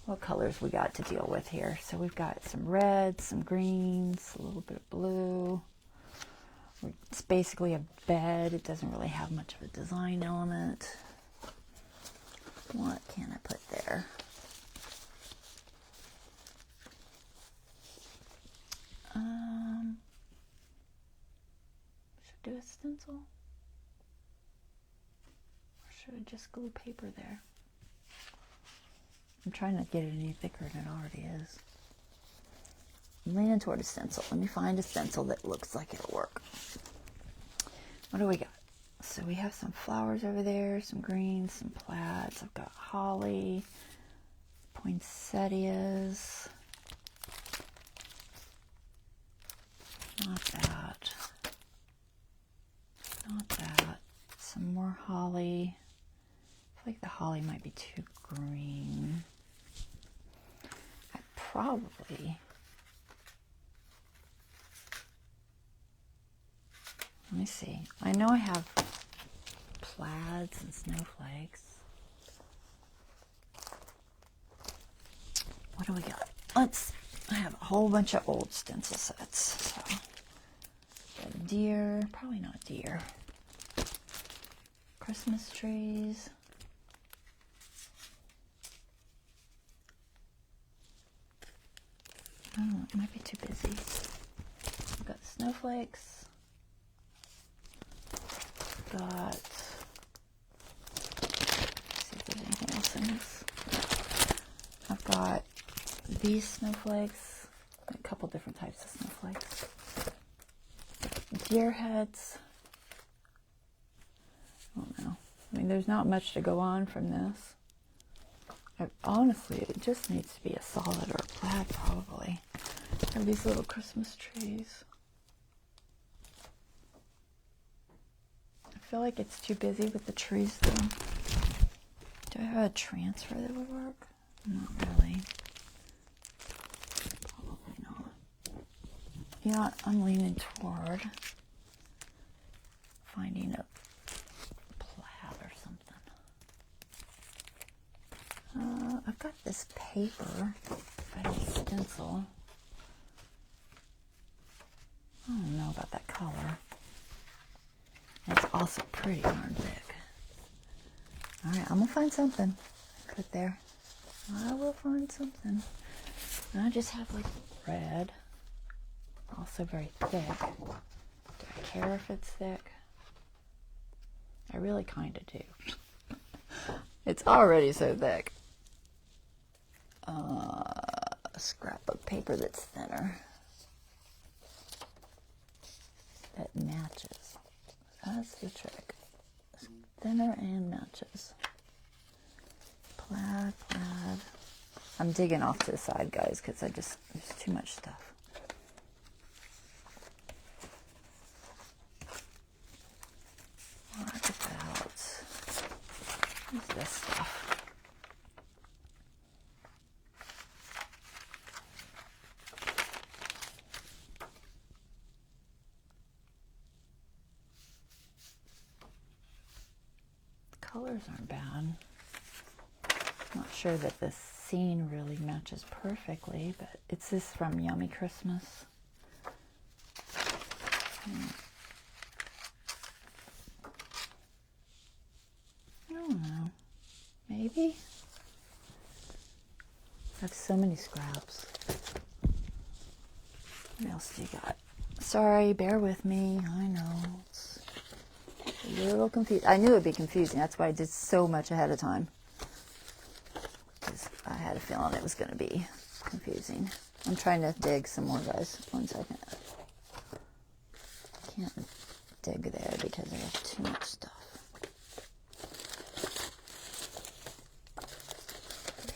What colors we got to deal with here? So we've got some reds, some greens, a little bit of blue. It's basically a bed. It doesn't really have much of a design element. What can I put there? Should do a stencil? Or should I just glue paper there? I'm trying not to get it any thicker than it already is. I'm leaning toward a stencil. Let me find a stencil that looks like it'll work. What do we got? So we have some flowers over there, some greens, some plaids. I've got holly, poinsettias. Not that. Not that. Some more holly. I feel like the holly might be too green. I probably... Let me see. I know I have plaids and snowflakes. What do we got? I have a whole bunch of old stencil sets. So, got deer, probably not deer. Christmas trees. Oh, it might be too busy. I've got snowflakes. Got, let's see if there's anything else in this. I've got these snowflakes, a couple different types of snowflakes. Deer heads. I don't know. I mean, there's not much to go on from this. Honestly, it just needs to be a solid or a plaid, probably. I have these little Christmas trees. I feel like it's too busy with the trees, though. Do I have a transfer that would work? Not really. Probably not. You know what? I'm leaning toward finding a plaid or something. I've got this paper. If I don't stencil. I don't know about that color. It's also pretty darn thick. Alright, I'm going to find something. Put there. I will find something. I just have like red. Also very thick. Do I care if it's thick? I really kind of do. It's already so thick. Scrapbook paper that's thinner. That matches. That's the trick. Thinner and matches. Plaid, plaid. I'm digging off to the side, guys, because there's too much stuff. What about, what's this stuff? Colors aren't bad. Not sure that this scene really matches perfectly, but it's this from Yummy Christmas. I don't know. Maybe? I have so many scraps. What else do you got? Sorry, bear with me. I know. It's a little confused. I knew it would be confusing. That's why I did so much ahead of time. Because I had a feeling it was going to be confusing. I'm trying to dig some more, guys. 1 second. I can't dig there because I have too much stuff.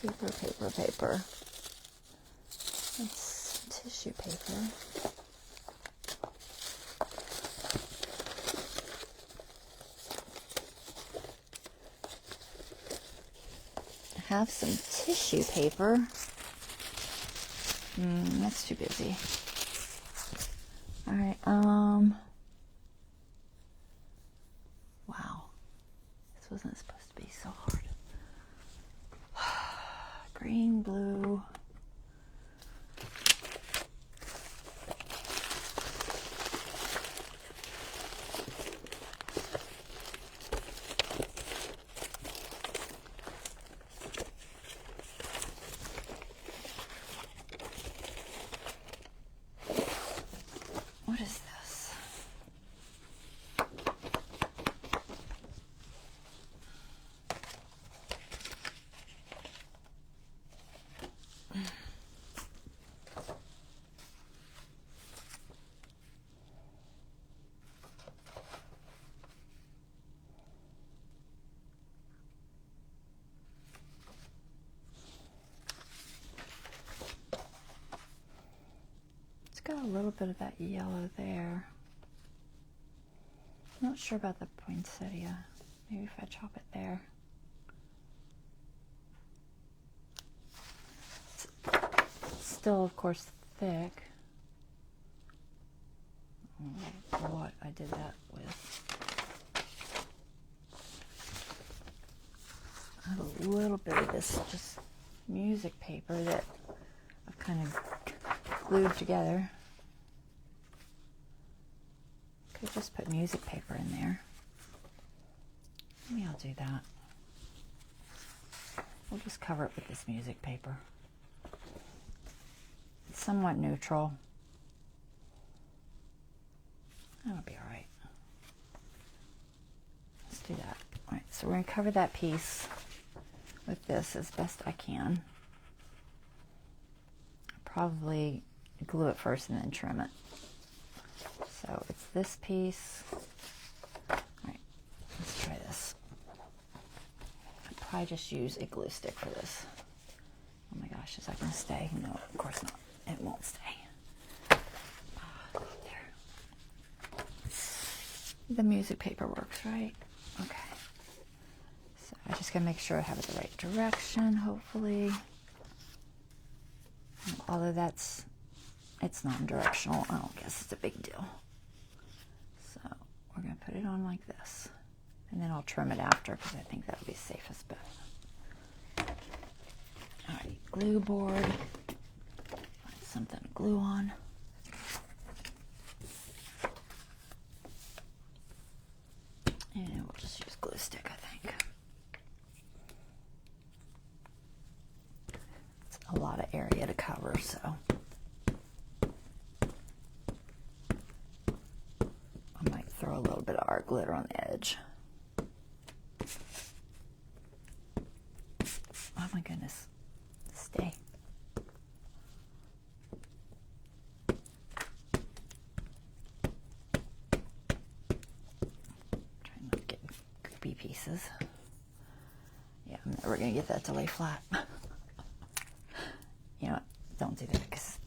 Paper, paper, paper. That's tissue paper. I have some tissue paper. That's too busy. All right. Wow. This wasn't supposed to be so hard. Green, blue. What is this? got a little bit of that yellow there. I'm not sure about the poinsettia. Maybe if I chop it there. It's still, of course, thick. I don't know what I did that with. I have a little bit of this just music paper that I've kind of glued together. Could just put music paper in there. Maybe I'll do that. We'll just cover it with this music paper. It's somewhat neutral. That'll be all right. Let's do that. All right, so we're going to cover that piece with this as best I can. I'll probably glue it first and then trim it. So it's this piece. All right, let's try this. I'll probably just use a glue stick for this. Oh my gosh, is that going to stay? No, of course not. It won't stay. There. The music paper works, right? Okay. So I just gotta make sure I have it the right direction, hopefully. Although it's non-directional, I don't guess it's a big deal. So we're gonna put it on like this. And then I'll trim it after because I think that would be safest bet. Alright, glue board. Find something to glue on. And we'll just use glue stick, I think. It's a lot of area to cover, so I might throw a little bit of art glitter on the edge. Oh my goodness. Stay. Pieces. Yeah, I'm never going to get that to lay flat. You know what? Don't do that because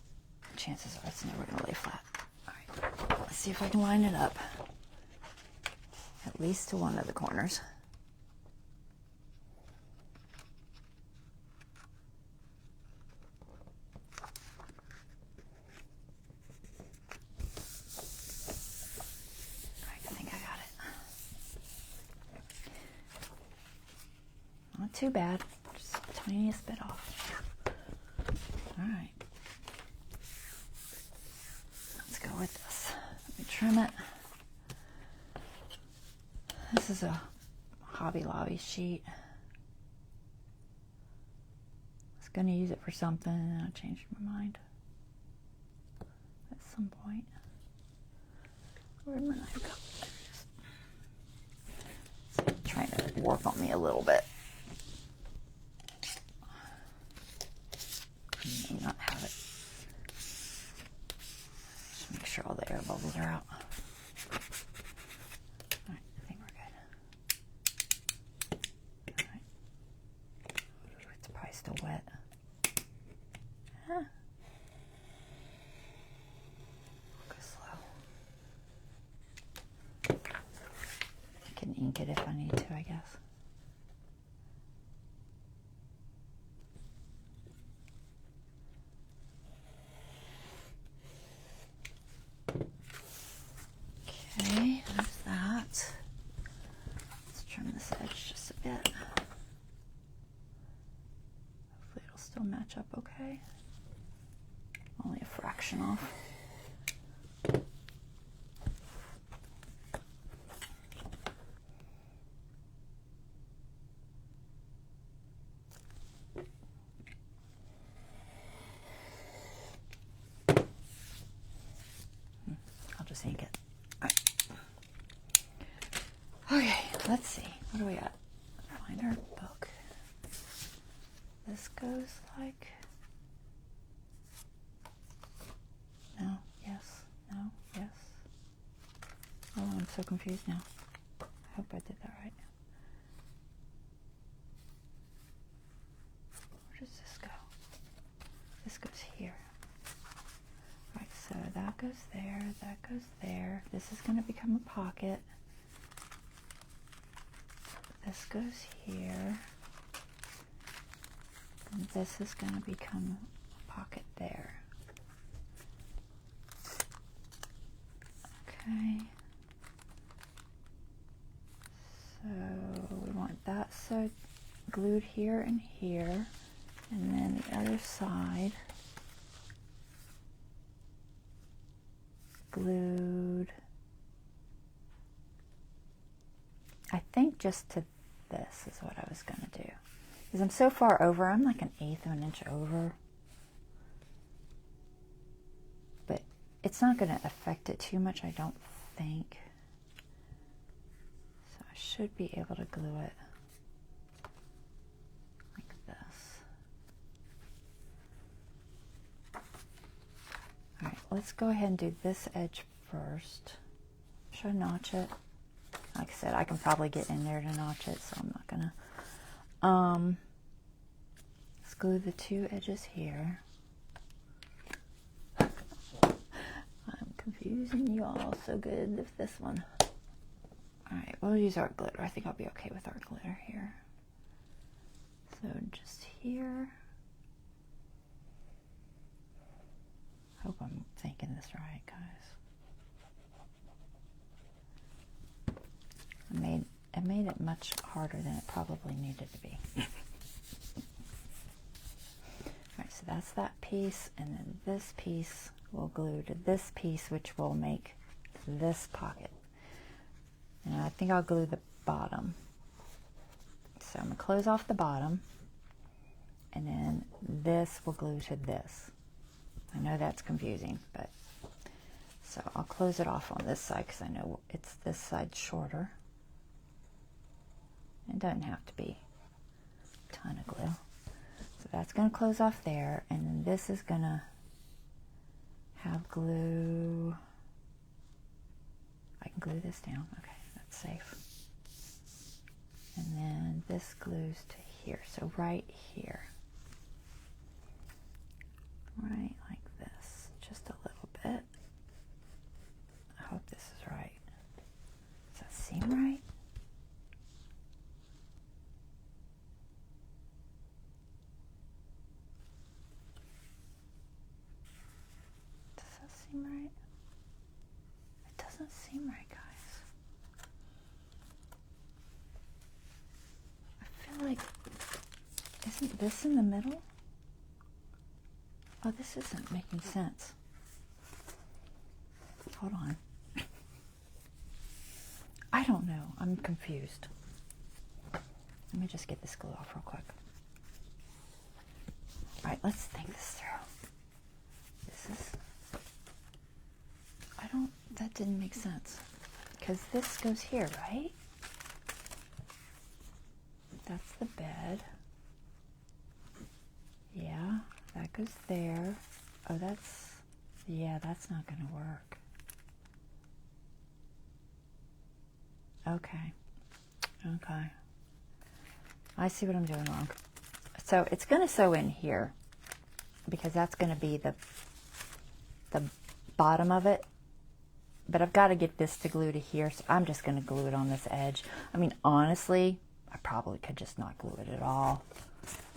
chances are it's never going to lay flat. Alright, let's see if I can line it up. At least to one of the corners. Not too bad, just the tiniest bit off. All right, let's go with this. Let me trim it. This is a Hobby Lobby sheet. I was going to use it for something and I changed my mind at some point. Where'd my knife go? It's trying to work on me a little bit. Not have it. Just make sure all the air bubbles are out. Alright, I think we're good. Alright. It's probably still wet. Huh. Go slow. I can ink it if I need to, I guess. Okay, there's that. Let's trim this edge just a bit. Hopefully it'll still match up okay. Only a fraction off. I'll just ink it. Okay, let's see. What do we got? Find our book. This goes like... No, yes, no, yes. Oh, I'm so confused now. I hope I did that right. Where does this go? This goes here. Right, so goes there, that goes there. This is going to become a pocket. This goes here. And this is going to become a pocket there. Okay. So we want that sewed, glued here and here. And then the other side glued, I think just to this is what I was going to do. Because I'm so far over, I'm like 1/8 of an inch over. But it's not going to affect it too much, I don't think. So I should be able to glue it like this. Alright, let's go ahead and do this edge first. Should I notch it? Like I said, I can probably get in there to notch it, so I'm not gonna. Let's glue the two edges here. I'm confusing you all so good with this one. Alright, we'll use art glitter. I think I'll be okay with art glitter here. So just here. Hope I'm thinking this right, guys. I made it much harder than it probably needed to be. Alright, so that's that piece, and then this piece will glue to this piece, which will make this pocket. And I think I'll glue the bottom. So I'm going to close off the bottom, and then this will glue to this. I know that's confusing, but so I'll close it off on this side because I know it's this side shorter. It doesn't have to be a ton of glue. So that's going to close off there, and then this is going to have glue. I can glue this down. Okay, that's safe. And then this glues to here, so right here. Right like this, just a little bit. I hope this is right. Does that seem right? Does that seem right? It doesn't seem right, guys. I feel like, isn't this in the middle? Oh, this isn't making sense. Hold on. I don't know. I'm confused. Let me just get this glue off real quick. All right, let's think this through. This is... that didn't make sense. Because this goes here, right? That's the bed. Yeah. That goes there. Oh, that's, yeah, that's not going to work. Okay. Okay. I see what I'm doing wrong. So it's going to sew in here because that's going to be the bottom of it. But I've got to get this to glue to here, so I'm just going to glue it on this edge. I mean, honestly, I probably could just not glue it at all.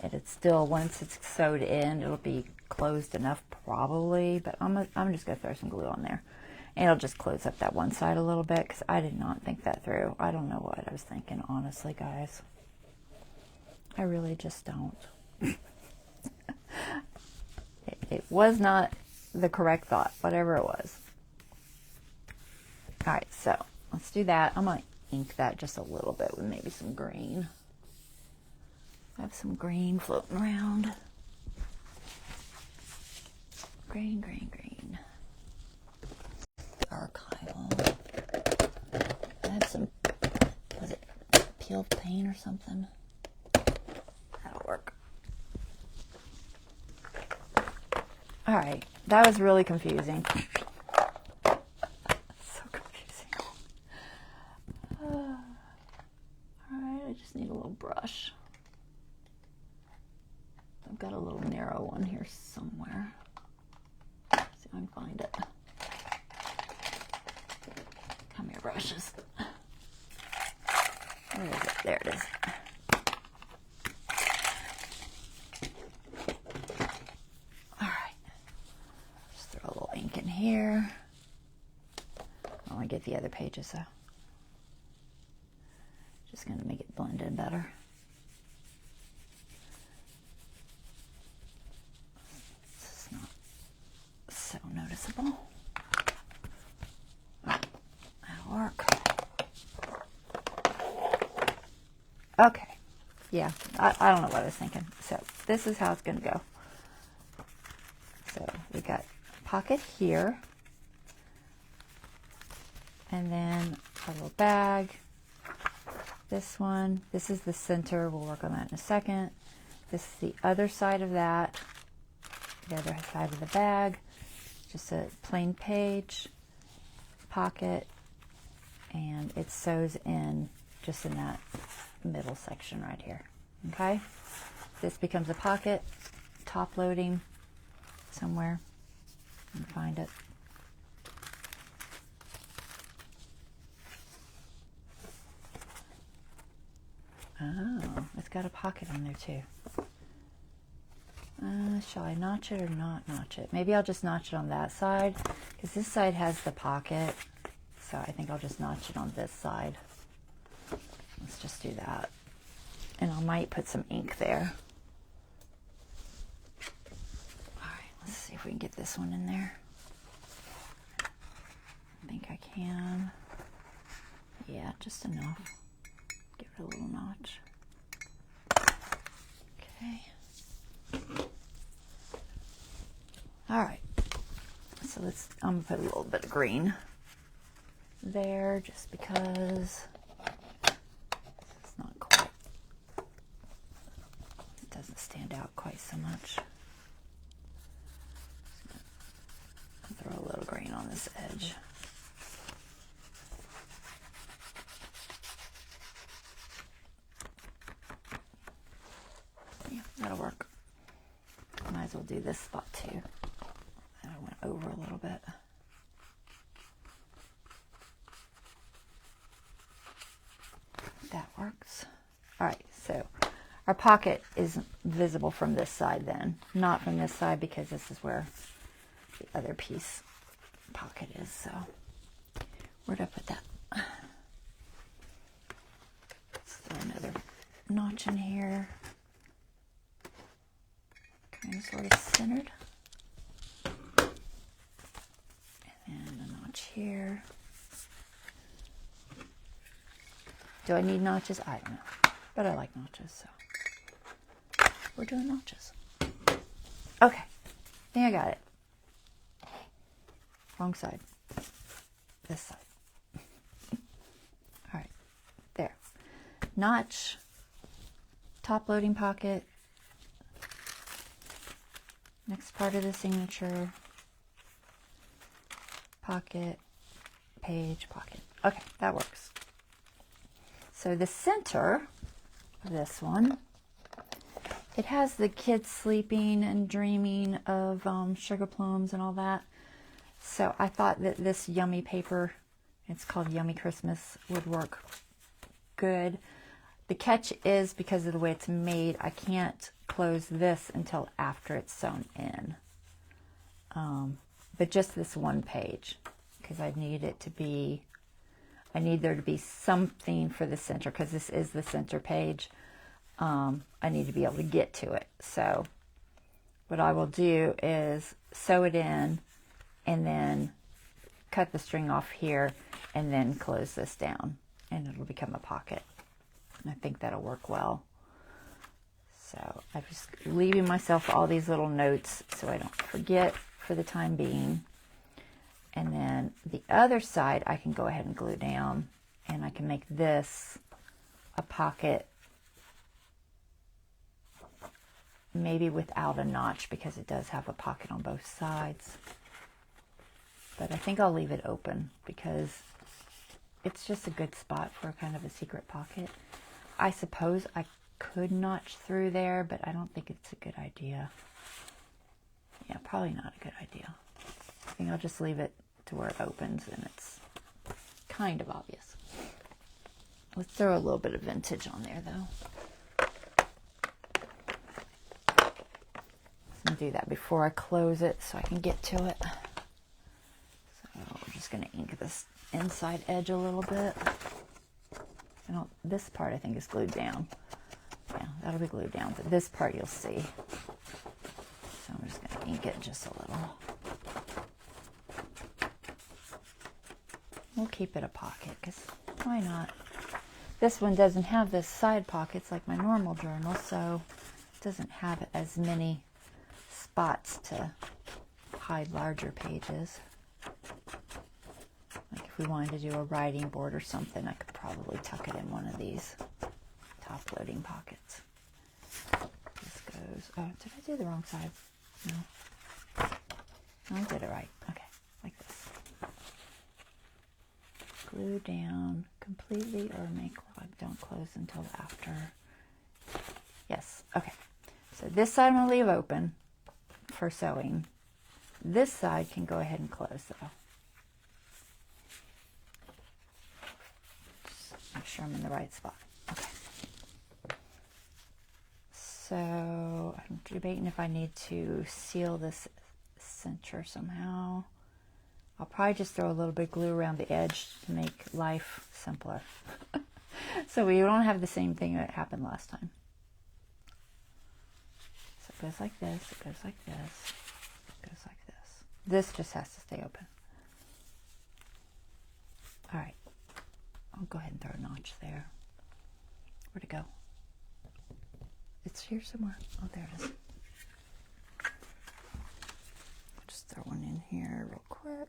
It's still, once it's sewed in, it'll be closed enough probably, but I'm just going to throw some glue on there. And it'll just close up that one side a little bit because I did not think that through. I don't know what I was thinking, honestly, guys. I really just don't. It was not the correct thought, whatever it was. All right, so let's do that. I'm going to ink that just a little bit with maybe some green. I have some green floating around. Green, green, green. Archival. I have some, was it peeled paint or something? That'll work. All right, that was really confusing. So confusing. All right, I just need a little brush. I've got a little narrow one here somewhere. See if I can find it. Come here, brushes. Where is it? There it is. All right. Just throw a little ink in here. I want to get the other pages though. Just going to make it blend in better. This is not so noticeable. That'll work. Okay. Yeah, I don't know what I was thinking. So this is how it's going to go. So we got a pocket here. And then a little bag. This one. This is the center. We'll work on that in a second. This is the other side of that. The other side of the bag. Just a plain page. Pocket. And it sews in just in that middle section right here. Okay? This becomes a pocket. Top loading somewhere. And find it. Oh, it's got a pocket on there too. Shall I notch it or not notch it? Maybe I'll just notch it on that side because this side has the pocket. So I think I'll just notch it on this side. Let's just do that. And I might put some ink there. All right, let's see if we can get this one in there. I think I can. Yeah, just enough. Give it a little notch. Okay. All right. So I'm gonna put a little bit of green there just because it's not quite, it doesn't stand out quite so much. Throw a little green on this edge. Yeah, that'll work. Might as well do this spot too. That went over a little bit. That works. All right, so our pocket is visible from this side then, not from this side because this is where the other piece pocket is. So where'd I put that? Let's throw another notch in here. Kind of sort of centered. And a notch here. Do I need notches? I don't know. But I like notches, so we're doing notches. Okay. I think I got it. Wrong side. This side. All right. There. Notch. Top loading pocket. Next part of the signature. Pocket. Page. Pocket. Okay. That works. So the center of this one, it has the kids sleeping and dreaming of sugar plums and all that. So I thought that this yummy paper, it's called Yummy Christmas, would work good. The catch is because of the way it's made, I can't close this until after it's sewn in. But just this one page, because I need it to be, I need there to be something for the center because this is the center page. I need to be able to get to it. So what I will do is sew it in and then cut the string off here and then close this down and it'll become a pocket. And I think that'll work well. So I'm just leaving myself all these little notes so I don't forget for the time being. And then the other side I can go ahead and glue down and I can make this a pocket, maybe without a notch because it does have a pocket on both sides. But I think I'll leave it open because it's just a good spot for kind of a secret pocket. I suppose I could notch through there, but I don't think it's a good idea. Yeah, probably not a good idea. I think I'll just leave it to where it opens and it's kind of obvious. Let's throw a little bit of vintage on there, though. I'm going to do that before I close it so I can get to it. So we're just going to ink this inside edge a little bit. This part I think is glued down. Yeah, that'll be glued down, but this part you'll see. So I'm just going to ink it just a little. We'll keep it a pocket, because why not? This one doesn't have this side pockets like my normal journal, so it doesn't have as many spots to hide larger pages. Like if we wanted to do a writing board or something, I could probably tuck it in one of these top loading pockets. This goes, oh, did I do the wrong side? No. No, I did it right. Okay, like this. Glue down completely, or make don't close until after. Yes, okay. So this side I'm going to leave open for sewing. This side can go ahead and close though. Just make sure I'm in the right spot. Okay. So I'm debating if I need to seal this center somehow. I'll probably just throw a little bit of glue around the edge to make life simpler. So we don't have the same thing that happened last time. So it goes like this, it goes like this, it goes like this. This just has to stay open. All right, I'll go ahead and throw a notch there. Where'd it go? It's here somewhere. Oh, there it is. I'll just throw one in here real quick.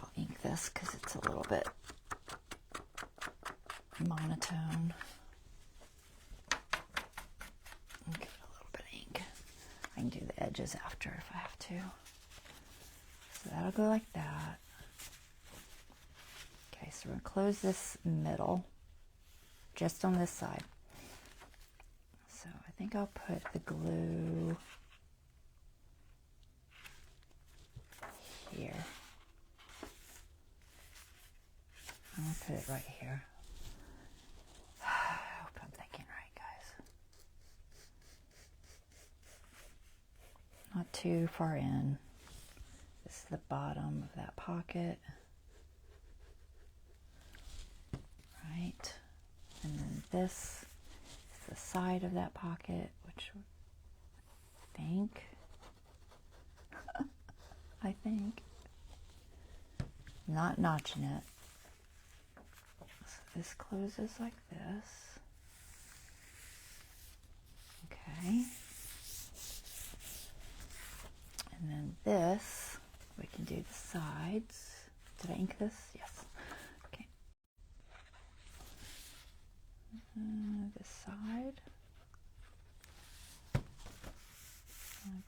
I'll ink this because it's a little bit monotone. I'll give it a little bit of ink. I can do the edges after if I have to. So that'll go like that. Okay, so we're going to close this middle just on this side. So I think I'll put the glue here. I'm going to put it right here. I hope I'm thinking right, guys. Not too far in. This is the bottom of that pocket. Right. And then this is the side of that pocket, which I think. Not notching it. So this closes like this. Okay. And then this, we can do the sides. Did I ink this? Yes. Okay. This side.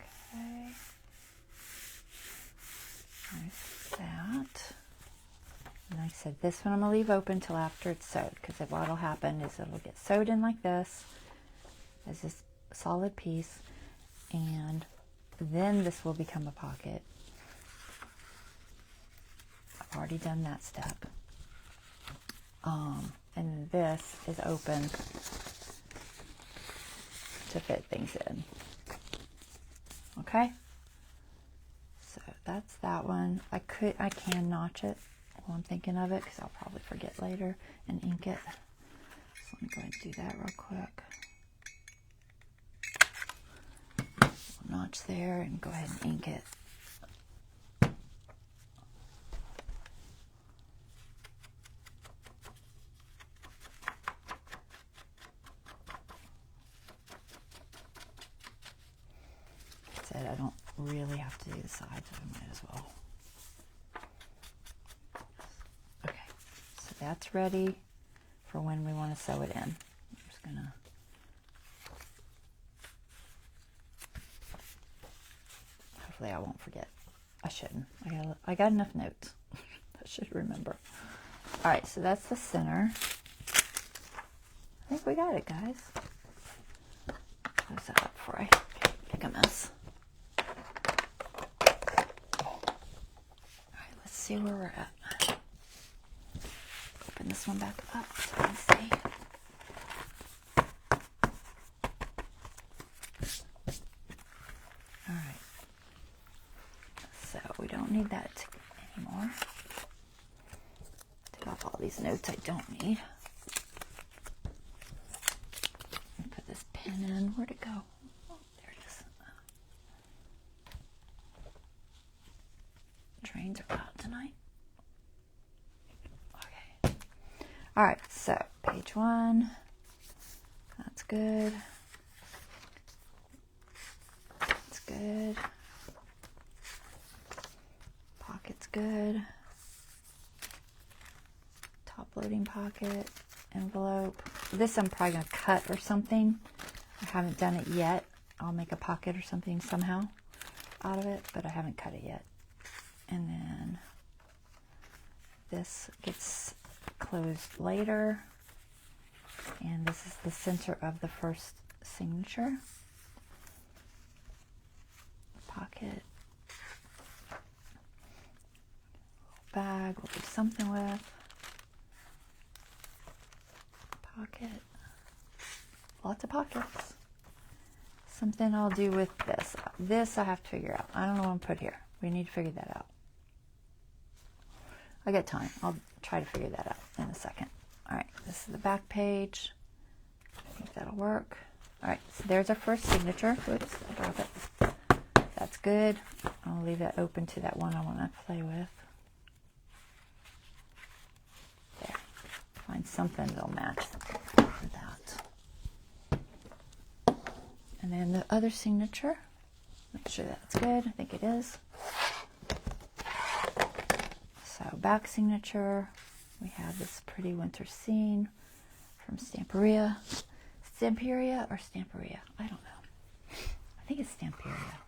Okay. There's that. And like I said, this one I'm going to leave open till after it's sewed, because what will happen is it'll get sewed in like this as this solid piece, and then this will become a pocket. I've already done that step. And this is open to fit things in. Okay? So that's that one. I can notch it while I'm thinking of it, because I'll probably forget later, and ink it. So let me go ahead and do that real quick. Notch there and go ahead and ink it. Said I don't really have to do the sides, so I might as well. Okay, so that's ready for when we want to sew it in. I'm just gonna hopefully I won't forget. I shouldn't. I got enough notes. I should remember. All right, so that's the center. I think we got it, guys. Close that up before I make a mess. see where we're at. Open this one back up so you can see. All right. So we don't need that anymore. Take off all these notes I don't need. And put this pen in. Where'd it go? Oh, there it is. Trains are out tonight. Okay. All right, so page 1. That's good. That's good. Pocket's good. Top loading pocket, envelope. This I'm probably going to cut or something. I haven't done it yet. I'll make a pocket or something somehow out of it, but I haven't cut it yet. And then this gets closed later. And this is the center of the first signature. Pocket. Bag we'll do something with. Pocket. Lots of pockets. Something I'll do with this. This I have to figure out. I don't know what I'm put here. We need to figure that out. I got time. I'll try to figure that out in a second. All right, this is the back page. I think that'll work. All right, so there's our first signature. Oops, I dropped it. That's good. I'll leave that open to that one I want to play with. There. Find something that'll match for that. And then the other signature. Make sure that's good. I think it is. So back signature. We have this pretty winter scene from Stamperia. Stamperia or Stamperia? I don't know. I think it's Stamperia.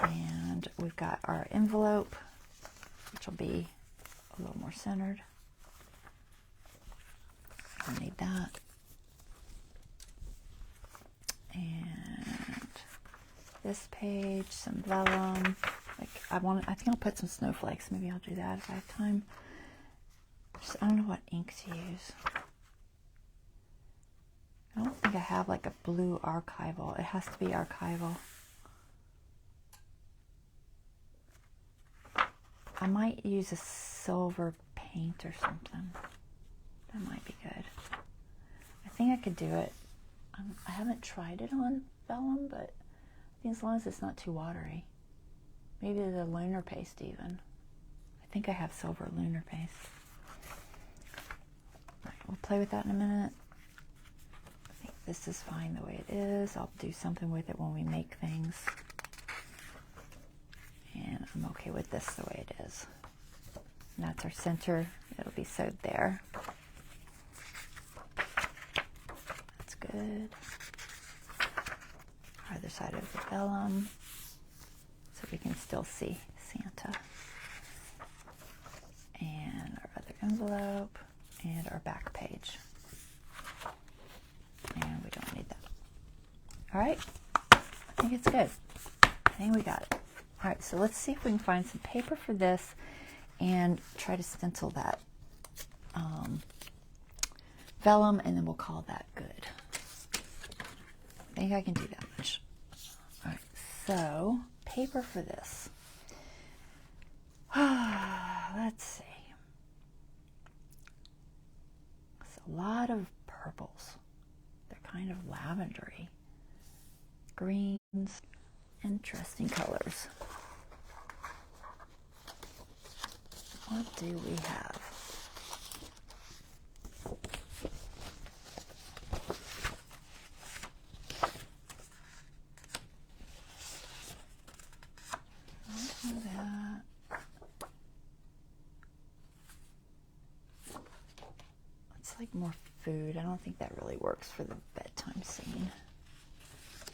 And we've got our envelope, which will be a little more centered. I need that. And this page, some vellum. I think I'll put some snowflakes. Maybe I'll do that if I have time. I don't know what ink to use. I don't think I have like a blue archival. It has to be archival. I might use a silver paint or something. That might be good. I think I could do it. I haven't tried it on vellum, but I think as long as it's not too watery. Maybe the lunar paste even. I think I have silver lunar paste. All right, we'll play with that in a minute. I think this is fine the way it is. I'll do something with it when we make things. And I'm okay with this the way it is. And that's our center. It'll be sewed there. That's good. Other side of the vellum. So we can still see Santa. And our other envelope. And our back page. And we don't need that. All right. I think it's good. I think we got it. All right, so let's see if we can find some paper for this and try to stencil that vellum, and then we'll call that good. I think I can do that much. All right, so paper for this. Let's see. It's a lot of purples. They're kind of lavendery. Greens. Interesting colors. What do we have? Don't know that. It's like more food. I don't think that really works for the bedtime scene.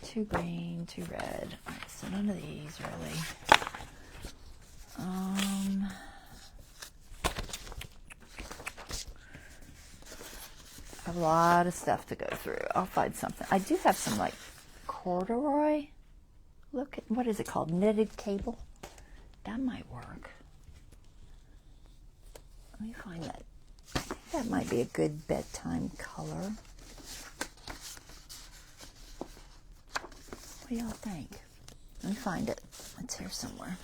Too green, too red. All right, so none of these really. I have a lot of stuff to go through. I'll find something. I do have some like corduroy. Look at, what is it called? Knitted cable. That might work. Let me find that. I think that might be a good bedtime color. What do y'all think? Let me find it. It's here somewhere.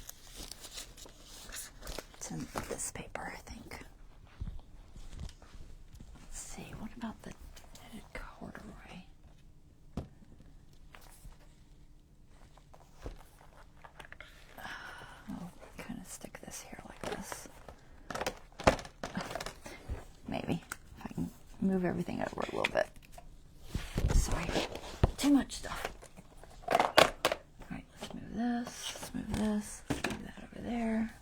It's in this paper, I think. Let's see. What about the knitted corduroy? I'll kind of stick this here like this. Maybe. If I can move everything over a little bit. Sorry. Too much stuff. Alright, let's move this. Let's move this. Let's move that over there.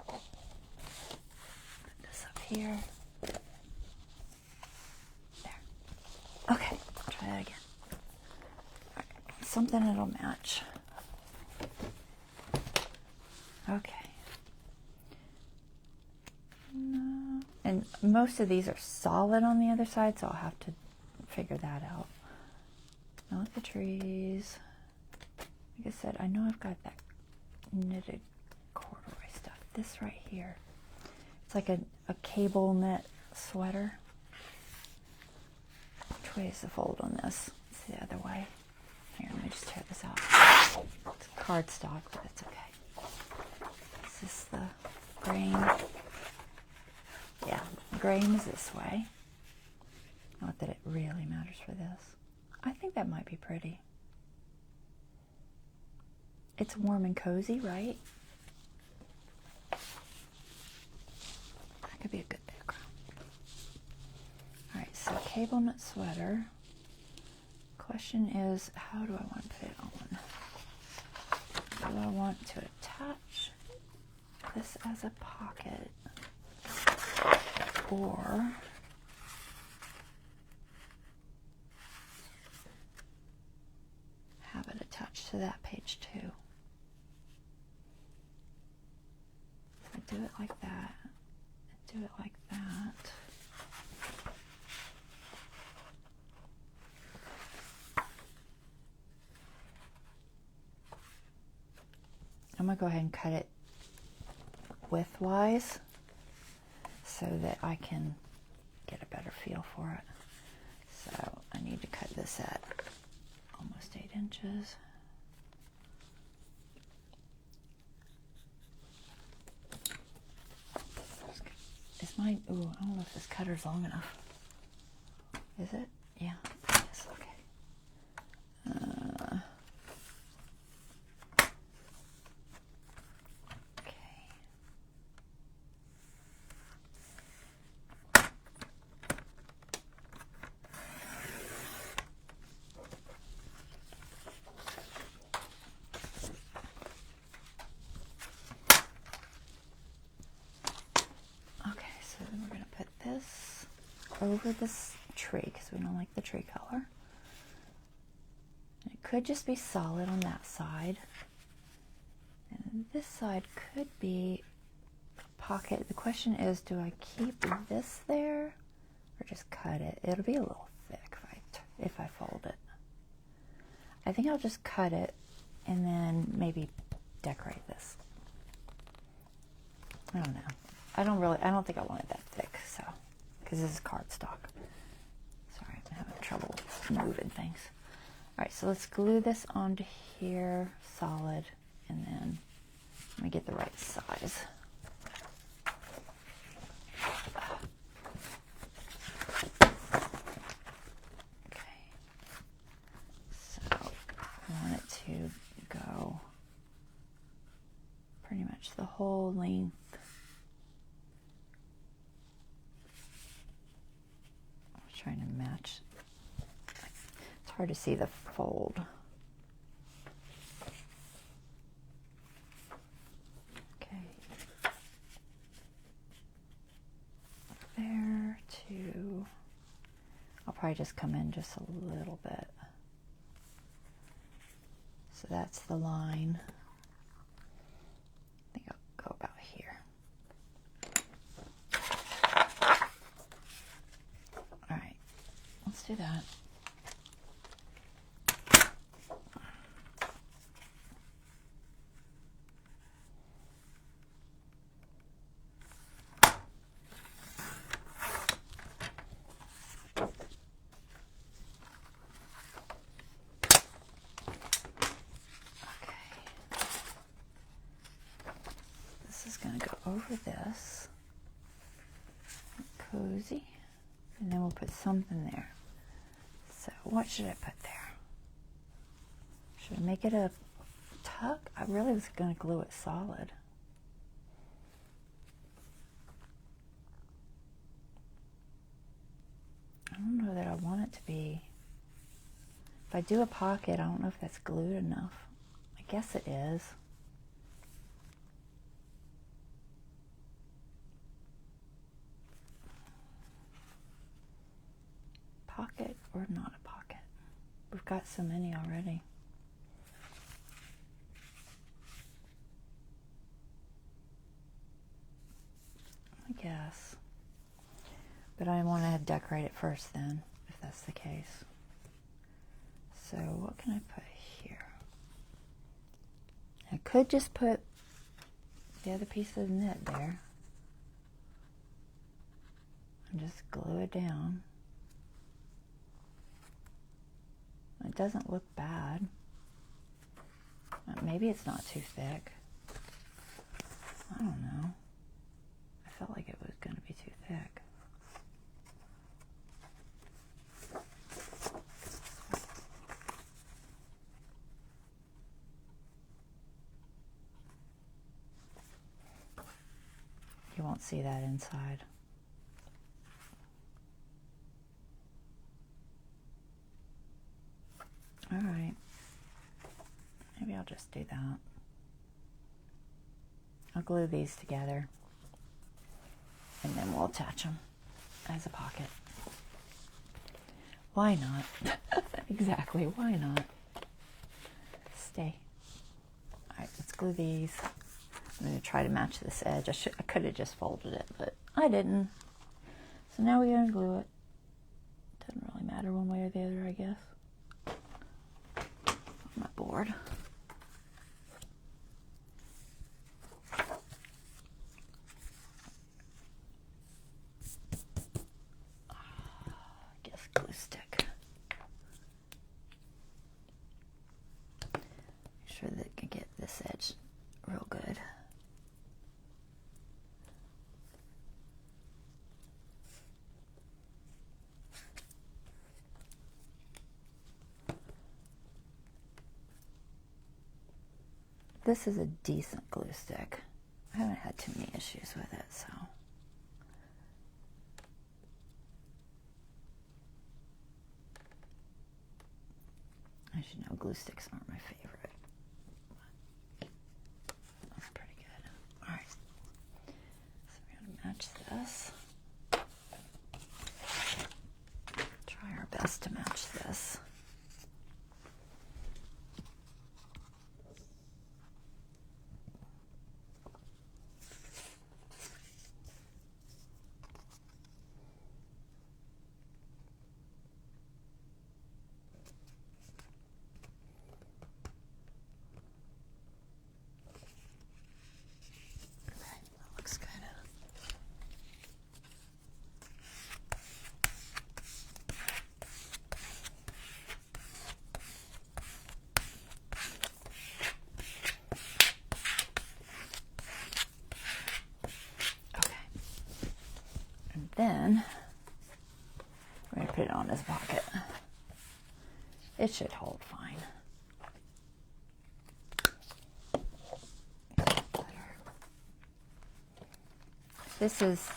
Put this up here. There. Okay, try that again. Alright, something that'll match. Okay. No. And most of these are solid on the other side, so I'll have to figure that out. Not the trees. Like I said, I know I've got that knitted corduroy stuff. This right here. It's like a cable knit sweater. Which way is the fold on this? It's the other way. Here, let me just tear this out. It's cardstock, but it's okay. Is this the grain? Yeah, grain is this way. Not that it really matters for this. I think that might be pretty. It's warm and cozy, right? That could be a good background. Alright, so cable knit sweater. Question is, how do I want to put it on? Do I want to attach this as a pocket? Or have it attached to that page too? If I do it like that, and do it like that. I'm going to go ahead and cut it widthwise so that I can get a better feel for it. So I need to cut this at almost 8 inches. Is mine, ooh, I don't know if this cutter's long enough. Is it? Yeah, it is, okay. Over this tree because we don't like the tree color. And it could just be solid on that side, and this side could be a pocket. The question is, do I keep this there or just cut it? It'll be a little thick if I fold it. I think I'll just cut it and then maybe decorate this. I don't know. I don't think I want it that thick, so. Because this is cardstock. Sorry, I'm having trouble moving things. Alright, so let's glue this onto here, solid, and then let me get the right size. Okay. So I want it to go pretty much the whole length. Trying to match. It's hard to see the fold. Okay. There to. I'll probably just come in just a little bit. So that's the line. I think I'll go about here. Let's do that. over this. Cozy. And then we'll put something there. So what should I put there? Should I make it a tuck? I really was going to glue it solid. I don't know that I want it to be. If I do a pocket, I don't know if that's glued enough. I guess it is. Pocket or not a pocket? We've got so many already. I guess. But I want to decorate it first then, if that's the case. So what can I put here? I could just put the other piece of knit there. And just glue it down. It doesn't look bad. Maybe it's not too thick. I don't know. I felt like it was going to be too thick. You won't see that inside. All right. Maybe I'll just do that. I'll glue these together and then we'll attach them as a pocket. Why not? Exactly, why not? Stay. All right, let's glue these. I'm going to try to match this edge. I could have just folded it, but I didn't. So now we're going to glue it. Doesn't really matter one way or the other, I guess. I'm not bored. I guess glue stick. Make sure that I can get this edge real good. This is a decent glue stick. I haven't had too many issues with it, so. As you know, glue sticks aren't my favorite. That's pretty good. All right. So we're going to match this. Try our best to match this. Then we're going to put it on his pocket. It should hold fine. This is,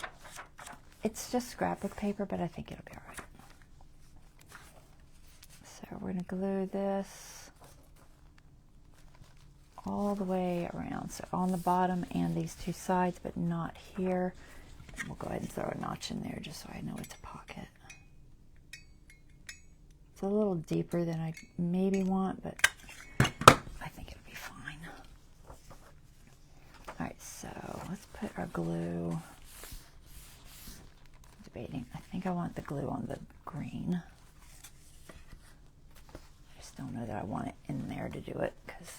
it's just scrapbook paper, but I think it'll be all right. So we're going to glue this all the way around. So on the bottom and these two sides, but not here. We'll go ahead and throw a notch in there just so I know it's a pocket. It's a little deeper than I maybe want, but I think it'll be fine. All right, so let's put our glue. I'm debating. I think I want the glue on the green. I just don't know that I want it in there to do it because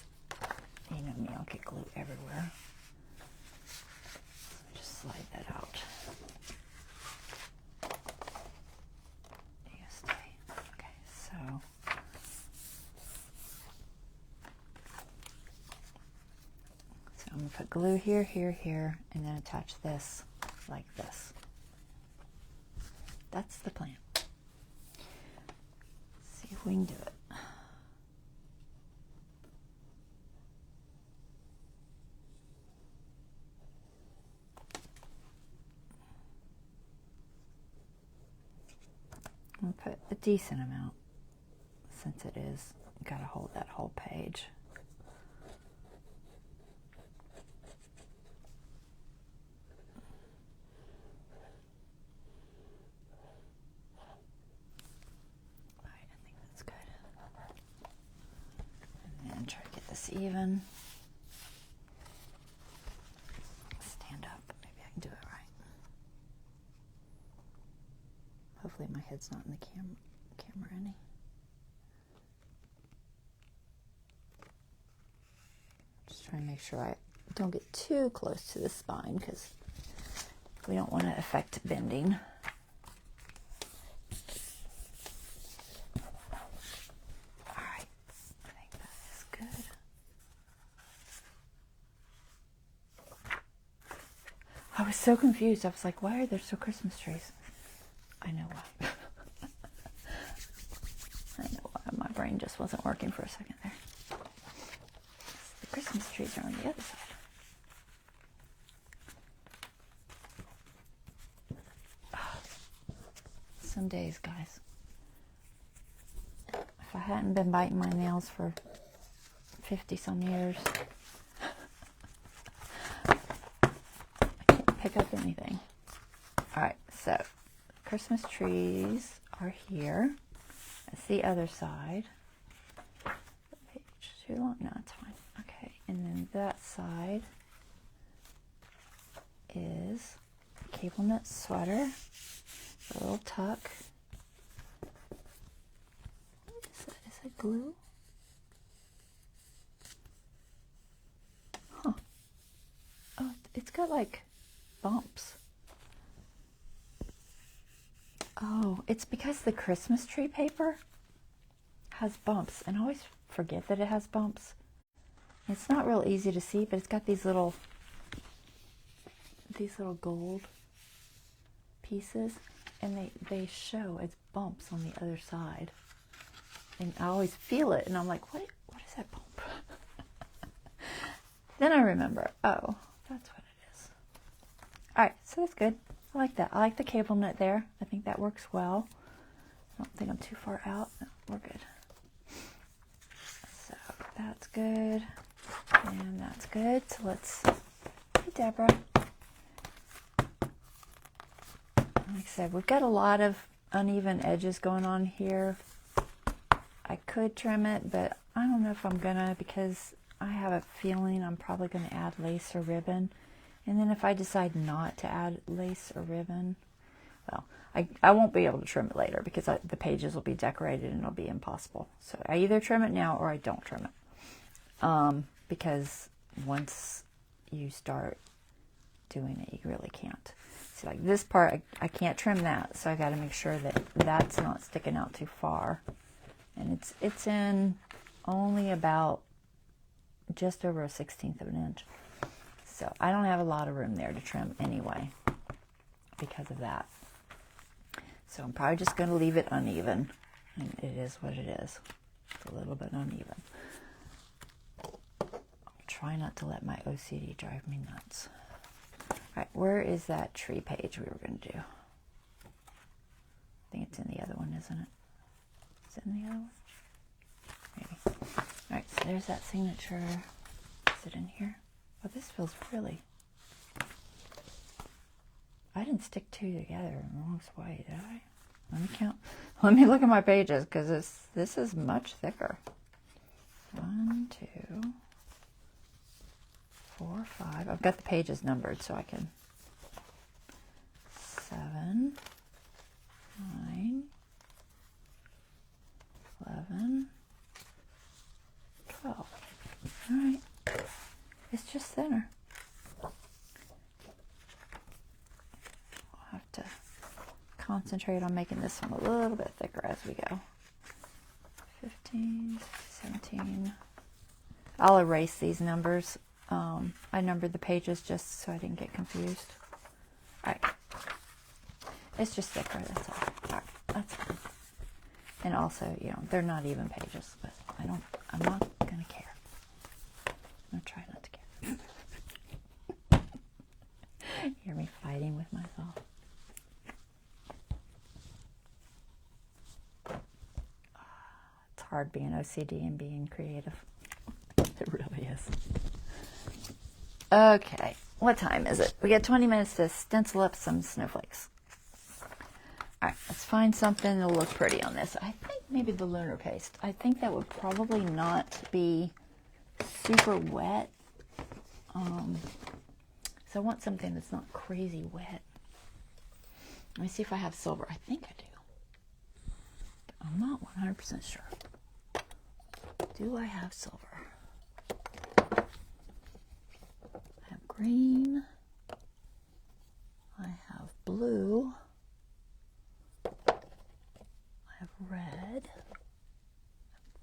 you know me, I'll get glue everywhere. Just slide that out. Okay, so I'm then put glue here, here, here, and then attach this like this. That's the plan. Let's see if we can do it. I'll put a decent amount since it is got to hold that whole page. Alright, I think that's good. And then try to get this even. Stand up. Maybe I can do it right. Hopefully my head's not in the camera any. Just trying to make sure I don't get too close to the spine because we don't want to affect bending. Alright, I think that is good. I was so confused. I was like, why are there so Christmas trees? I know why. I know why. My brain just wasn't working for a second there. The Christmas trees are on the other side. Some days, guys. If I hadn't been biting my nails for 50 some years, I can't pick up anything. Alright, so Christmas trees are here. That's the other side. Page too long? No, it's fine. Okay, and then that side is a cable knit sweater, a little tuck. Is that glue? Huh. Oh, it's got like bumps. Oh, it's because the Christmas tree paper has bumps, and I always forget that it has bumps. It's not real easy to see, but it's got these little gold pieces, and they show as bumps on the other side. And I always feel it, and I'm like, what is that bump? Then I remember, oh, that's what it is. All right, so that's good. I like that. I like the cable knit there. I think that works well. I don't think I'm too far out. No, we're good. So that's good. And that's good. So let's, hey Deborah. Like I said, we've got a lot of uneven edges going on here. I could trim it, but I don't know if I'm gonna, because I have a feeling I'm probably gonna add lace or ribbon. And then if I decide not to add lace or ribbon, well, I won't be able to trim it later because the pages will be decorated and it'll be impossible. So I either trim it now or I don't trim it. Because once you start doing it, you really can't. See, like this part, I can't trim that, so I got to make sure that that's not sticking out too far. And it's in only about just over 1/16 of an inch. So I don't have a lot of room there to trim anyway because of that. So I'm probably just going to leave it uneven. And it is what it is. It's a little bit uneven. I'll try not to let my OCD drive me nuts. Alright, where is that tree page we were going to do? I think it's in the other one, isn't it? Is it in the other one? Maybe. Alright, so there's that signature. Is it in here? Oh, this feels really... I didn't stick two together in the wrong way, did I? Let me count. Let me look at my pages, because this is much thicker. 1, 2, 4, 5. I've got the pages numbered, so I can... 7, 9, 11, 12. All right. It's just thinner. We'll have to concentrate on making this one a little bit thicker as we go. 15, 17. I'll erase these numbers I numbered the pages just so I didn't get confused. All right. It's just thicker, that's all. All right, that's fine. And also, you know, they're not even pages, but I'm not going to care. I'm going to try not to care. Hear me fighting with myself. It's hard being OCD and being creative. It really is. Okay, what time is it? We got 20 minutes to stencil up some snowflakes. All right, let's find something that'll look pretty on this. I think maybe the lunar paste. I think that would probably not be super wet. So I want something that's not crazy wet. Let me see if I have silver. I think I do. But I'm not 100% sure. Do I have silver? I have green. I have blue. I have red.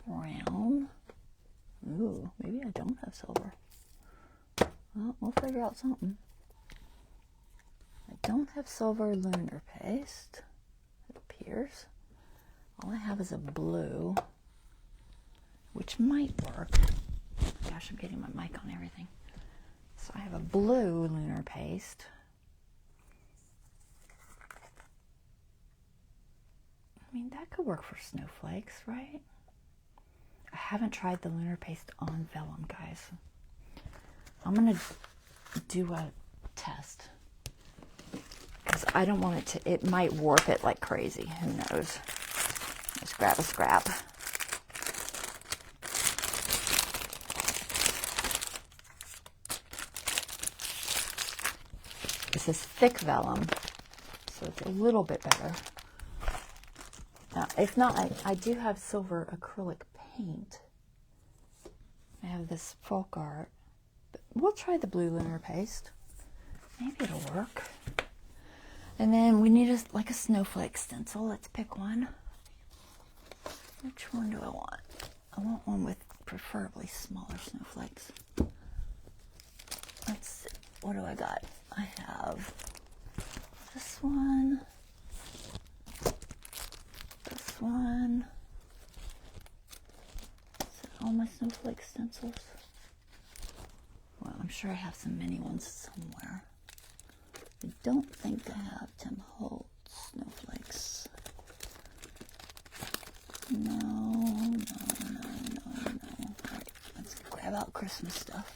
Brown. Ooh, maybe I don't have silver. Well, we'll figure out something. I don't have silver lunar paste, it appears. All I have is a blue, which might work. Gosh, I'm getting my mic on everything. So I have a blue lunar paste. I mean, that could work for snowflakes, right? I haven't tried the lunar paste on vellum, guys. I'm going to do a test. Because I don't want it to, it might warp it like crazy. Who knows? Just grab a scrap. This is thick vellum, so it's a little bit better. Now, if not, I do have silver acrylic paint. I have this folk art. But we'll try the blue lunar paste. Maybe it'll work. And then we need like a snowflake stencil. Let's pick one. Which one do I want? I want one with preferably smaller snowflakes. Let's see. What do I got? I have this one. This one. Is that all my snowflake stencils? Well, I'm sure I have some mini ones somewhere. I don't think I have Tim Holtz snowflakes. No. All right, let's grab out Christmas stuff.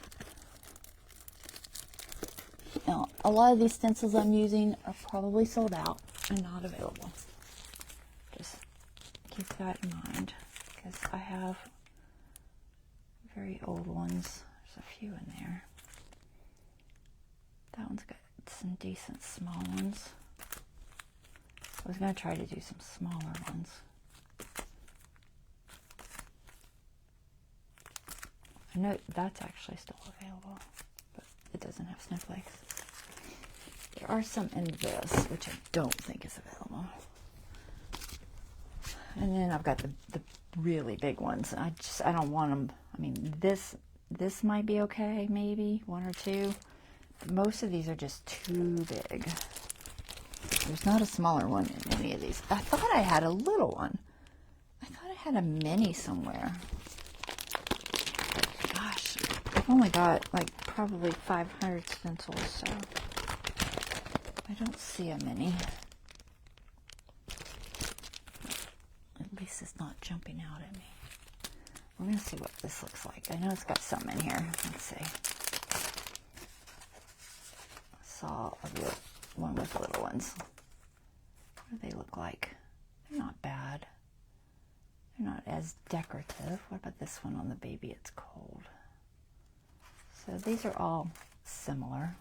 Now, a lot of these stencils I'm using are probably sold out and not available. Just keep that in mind, because I have very old ones. There's a few in there. That one's got some decent small ones. I was going to try to do some smaller ones. I know that's actually still available, but it doesn't have snowflakes. There are some in this, which I don't think is available. And then I've got the really big ones. I don't want them. I mean, this might be okay, maybe one or two. But most of these are just too big. There's not a smaller one in any of these. I thought I had a little one. I thought I had a mini somewhere. But gosh, I've only got like probably 500 stencils, so I don't see a mini. At least it's not jumping out at me. We're going to see what this looks like. I know it's got some in here. Let's see. I saw one with little ones. What do they look like? They're not bad. They're not as decorative. What about this one on the baby? It's cold. So these are all similar.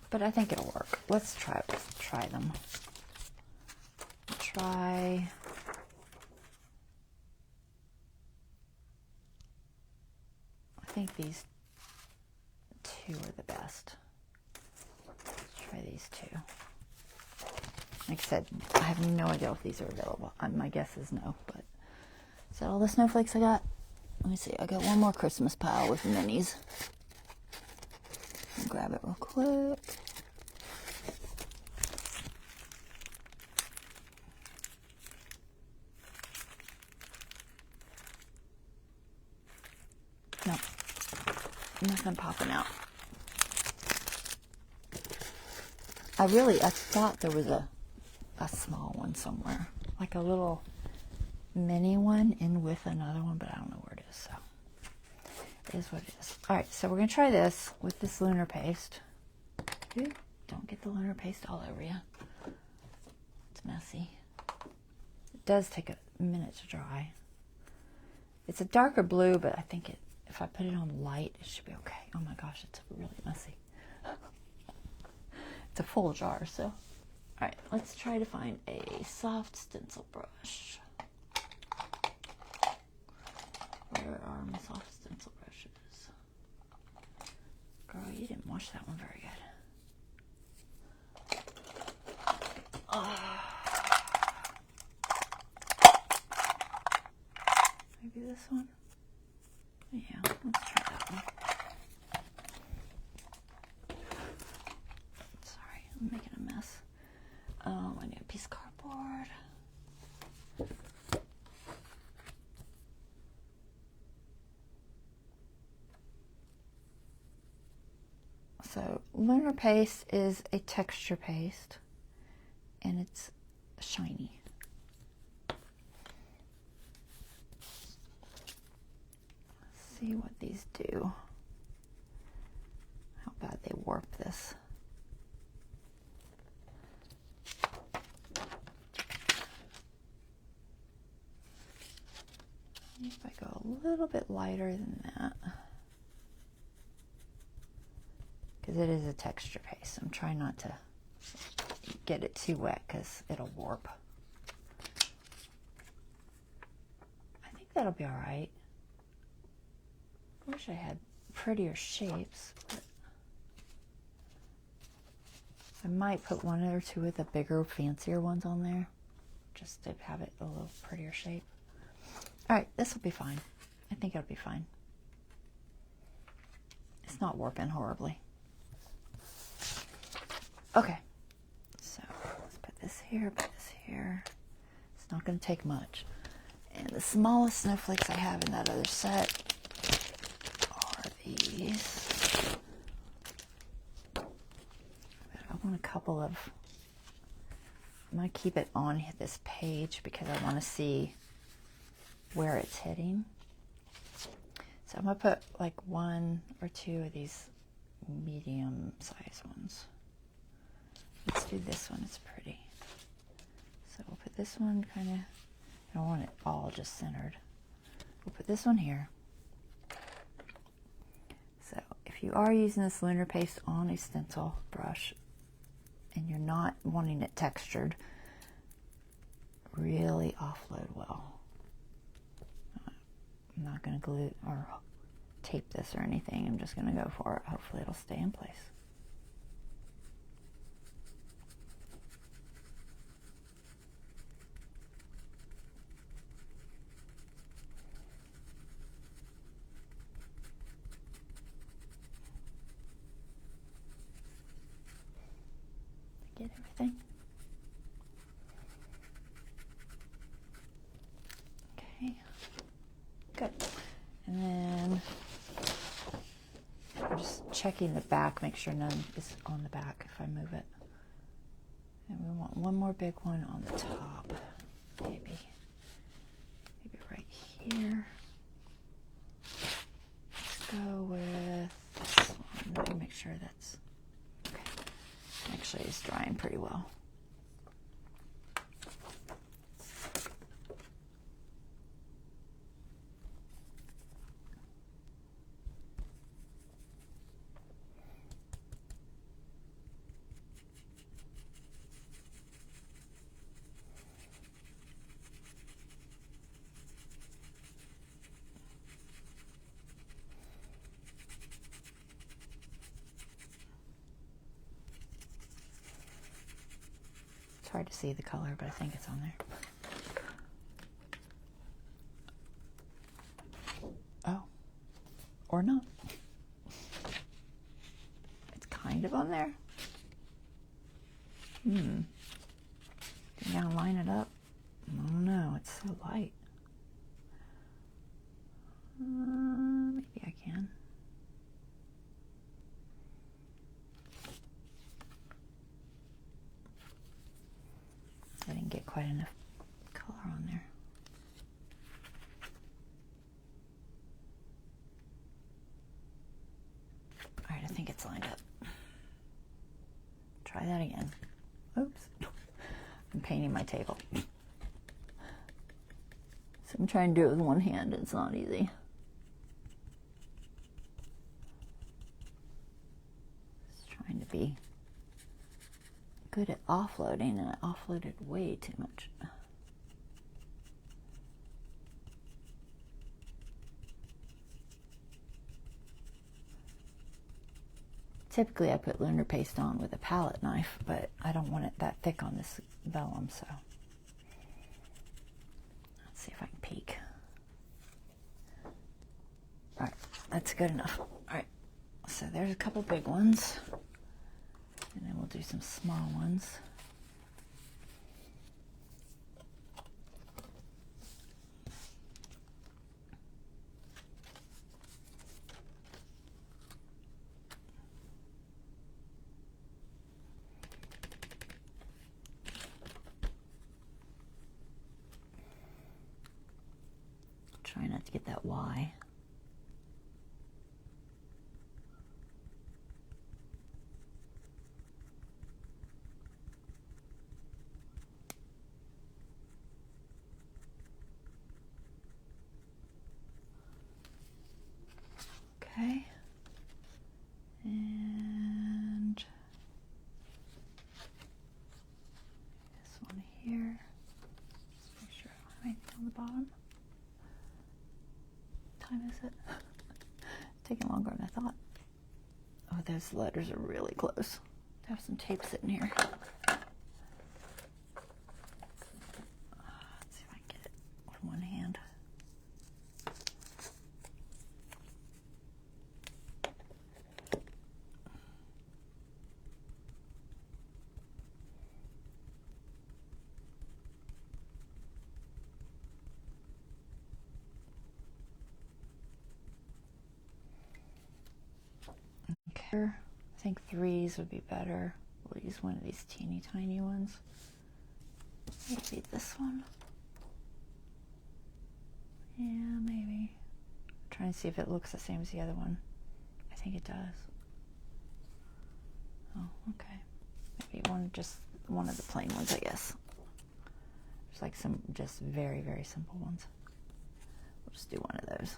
But I think it'll work. Let's try them. I think these two are the best. Let's try these two. Like I said, I have no idea if these are available. My guess is no, but is that all the snowflakes I got? Let me see, I got one more Christmas pile with minis. I'll grab it real quick. No, nothing popping out. I thought there was a small one somewhere, like a little mini one in with another one, but I don't know where it is, so it is what it is. All right, so we're going to try this with this lunar paste. Ooh, don't get the lunar paste all over you. It's messy. It does take a minute to dry. It's a darker blue, but I think if I put it on light, it should be okay. Oh my gosh, it's really messy. It's a full jar, so. All right, let's try to find a soft stencil brush. Where are my soft stencil brushes? Girl, you didn't wash that one very good. Maybe this one? Yeah, let's try that one. Sorry, I'm making a mess. I need a piece of cardboard. So, lunar paste is a texture paste, and it's shiny. Let's see what these do. How bad they warp this. If I go a little bit lighter than that, because it is a texture paste. I'm trying not to get it too wet because it'll warp. I think that'll be all right. I wish I had prettier shapes, but I might put one or two of the bigger, fancier ones on there just to have it a little prettier shape. All right, this will be fine. I think it'll be fine. It's not warping horribly. Okay, so let's put this here, put this here. It's not going to take much. And the smallest snowflakes I have in that other set are these. I want a couple of, I'm going to keep it on this page because I want to see where it's hitting. So I'm going to put like one or two of these medium size ones. Let's do this one, it's pretty. So we'll put this one kind of, I don't want it all just centered. We'll put this one here. So if you are using this lunar paste on a stencil brush and you're not wanting it textured, really offload well. I'm not going to glue or tape this or anything. I'm just going to go for it. Hopefully it'll stay in place. Get everything? Okay. Good. And then I'm just checking the back, make sure none is on the back if I move it. And we want one more big one on the top. Maybe right here. Let's go with this one. Let me make sure that's okay. Actually, it's drying pretty well. Hard to see the color, but I think it's on there. or not. It's kind of on there. Think I'll line it up. I don't know, it's so light. Maybe I can. I didn't get quite enough color on there. All right, I think it's lined up. Try that again. Oops. I'm painting my table. So I'm trying to do it with one hand. It's not easy. Just trying to be good at offloading, and I offloaded way too much. Typically I put lunar paste on with a palette knife, but I don't want it that thick on this vellum, so let's see if I can peek. All right, that's good enough. All right, so there's a couple big ones, and then we'll do some small ones. Try not to get that Y. Okay. And this one here. Just make sure I don't have anything on the bottom. What time is it? It's taking longer than I thought. Oh, those letters are really close. I have some tape sitting here. Let's see if I can get it with one hand. Okay, I think 3s would be better. We'll use one of these teeny tiny ones. Maybe this one. Yeah, maybe. Try and see if it looks the same as the other one. I think it does. Oh, okay. Maybe just one of the plain ones, I guess. There's like some just very, very simple ones. We'll just do one of those.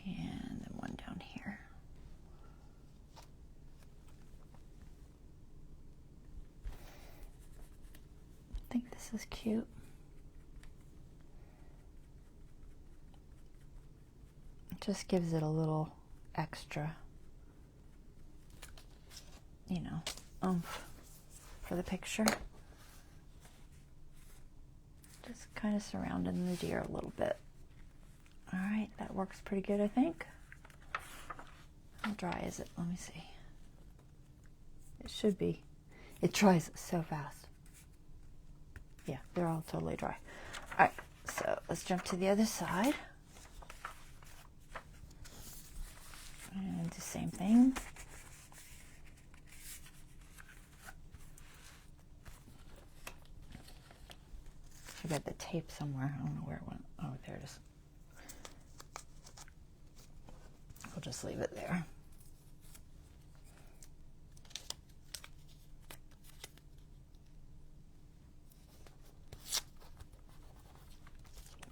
And then one down here. I think this is cute. It just gives it a little extra, you know, oomph for the picture. Just kind of surrounding the deer a little bit. All right, that works pretty good, I think. How dry is it? Let me see. It should be. It dries so fast. Yeah, they're all totally dry. All right, so let's jump to the other side. And the same thing. I got the tape somewhere. I don't know where it went. Oh, there it is. We'll just leave it there.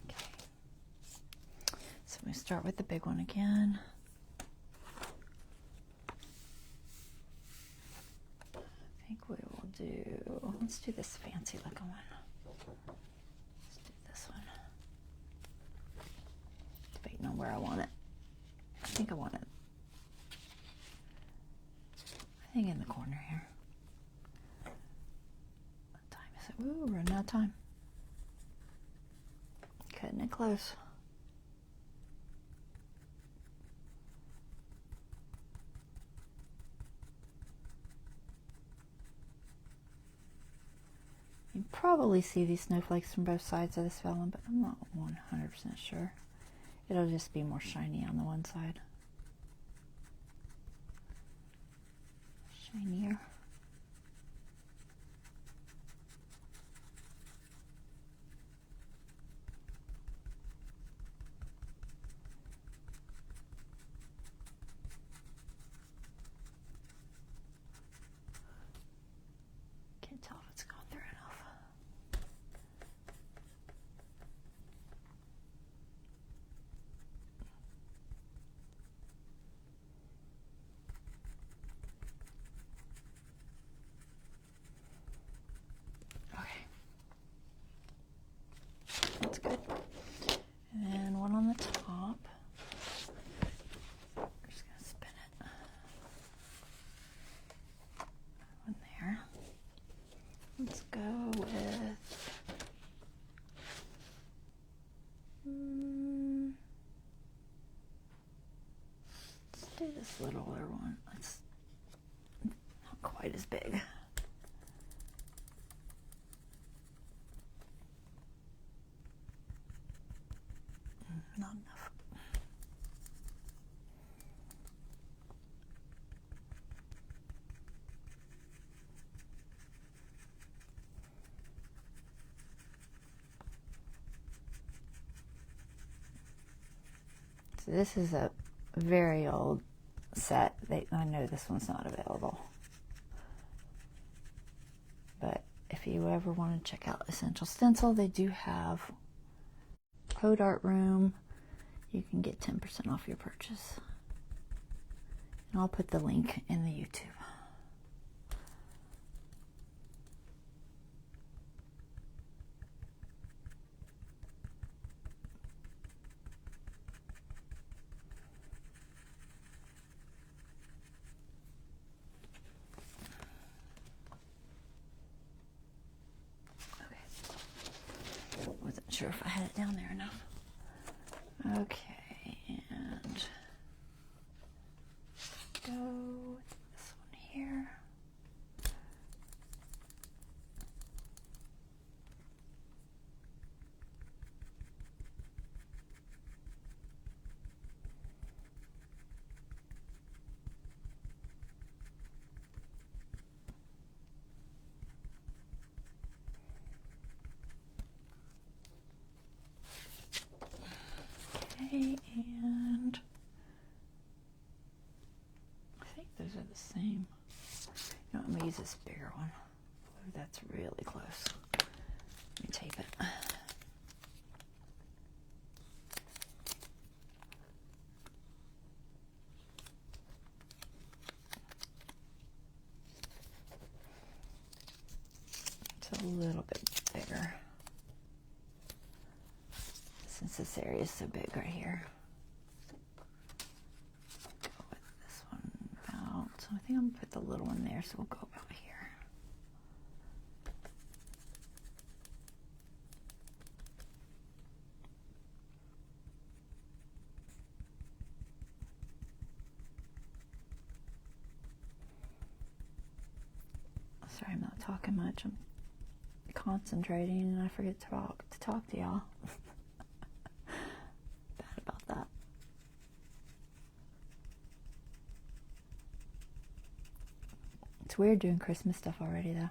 Okay. So we start with the big one again. I think we will do, let's do this fancy looking one. where I want it. I think I want it. I think in the corner here. What time is it? Ooh, running out of time. Cutting it close. You can probably see these snowflakes from both sides of this vellum, but I'm not 100% sure. It'll just be more shiny on the one side. Shinier. Can't tell if it's gone through enough. Okay. That's good. And then one on the top. We're just going to spin it. One there. Let's go with let's do this littler one. It's not quite as big. Not enough. So this is a very old set. I know this one's not available. But if you ever want to check out Essential Stencil, they do have Code Art Room. You can get 10% off your purchase. And I'll put the link in the YouTube. Wasn't sure if I had it down there enough. Okay, and go with this one here. And I think those are the same. You know, I'm going to use this bigger one. Ooh, that's really close. Let me tape it. It's a little bit bigger. Since this area is so big right here. Go with this one about, so I think I'm going to put the little one there, so we'll go about here. Sorry, I'm not talking much. I'm concentrating and I forget to talk to y'all. Bad about that. It's weird doing Christmas stuff already though.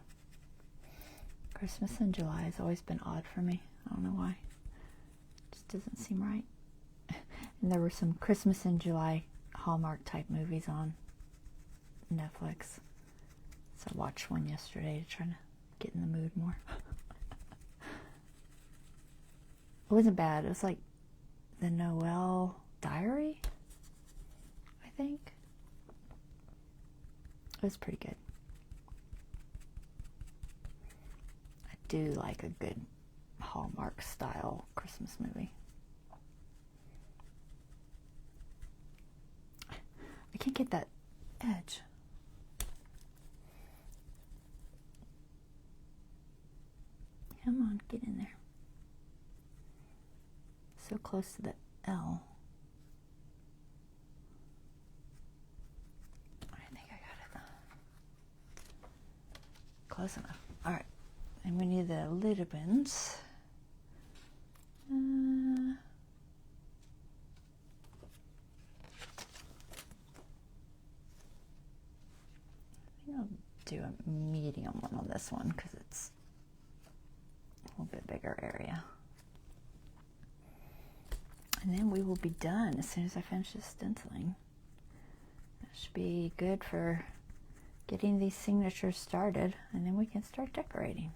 Christmas in July has always been odd for me. I don't know why. It just doesn't seem right. And there were some Christmas in July Hallmark type movies on Netflix. So I watched one yesterday to try to get in the mood more. It wasn't bad. It was like the Noel Diary, I think. It was pretty good. I do like a good Hallmark style Christmas movie. can't get that edge. Come on, get in there. So close to the L. I think I got it. Close enough. All right. And we need the little bins. I think I'll do a medium one on this one because it's a little bit bigger area. And then we will be done as soon as I finish this stenciling. That should be good for getting these signatures started, and then we can start decorating.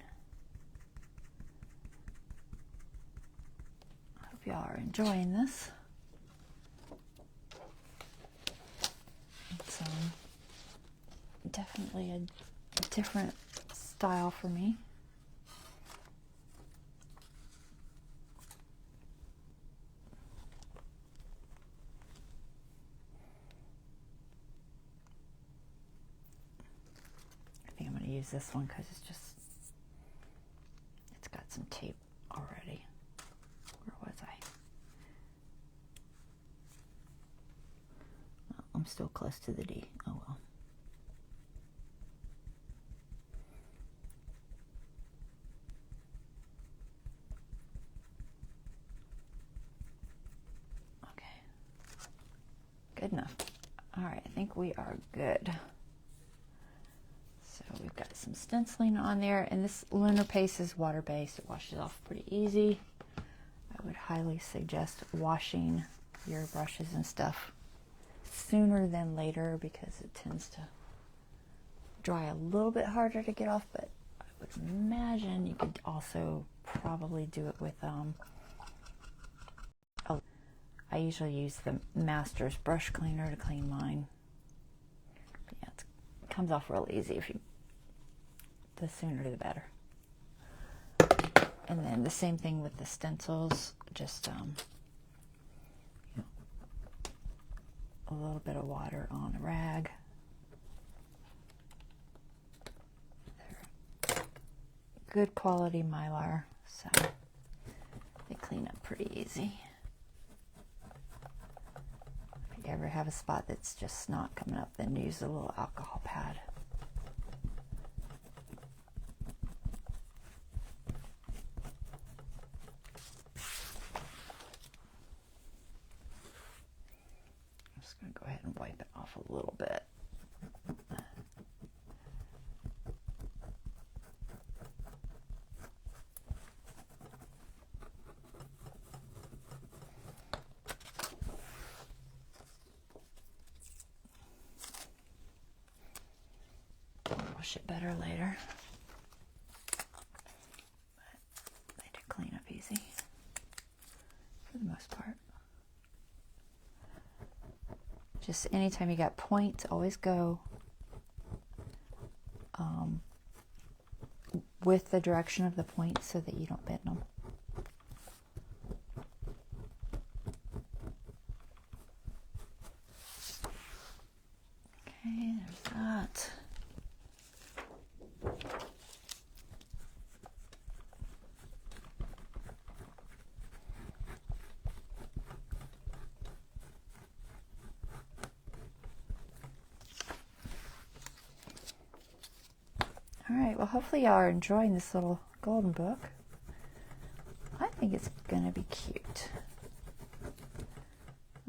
I hope y'all are enjoying this. It's definitely a different style for me. I think I'm going to use this one because it's got some tape already. Where was I? Oh, I'm still close to the D. Oh well. Okay. Good enough. All right, I think we are good. So we've got some stenciling on there, and this lunar paste is water-based. It washes off pretty easy. I would highly suggest washing your brushes and stuff sooner than later because it tends to dry a little bit harder to get off, but I would imagine you could also probably do it with, I usually use the Masters brush cleaner to clean mine. But yeah, it comes off real easy if you, the sooner the better. And then the same thing with the stencils, just you know, a little bit of water on a rag. They're good quality Mylar, so they clean up pretty easy. If you ever have a spot that's just snot coming up, then use a little alcohol pad. Go ahead and wipe it off a little bit. Wash it better later. But they do clean up easy for the most part. Just anytime you got points, always go with the direction of the points so that you don't bend them. Okay, there's that. Alright, well hopefully y'all are enjoying this little golden book. I think it's going to be cute.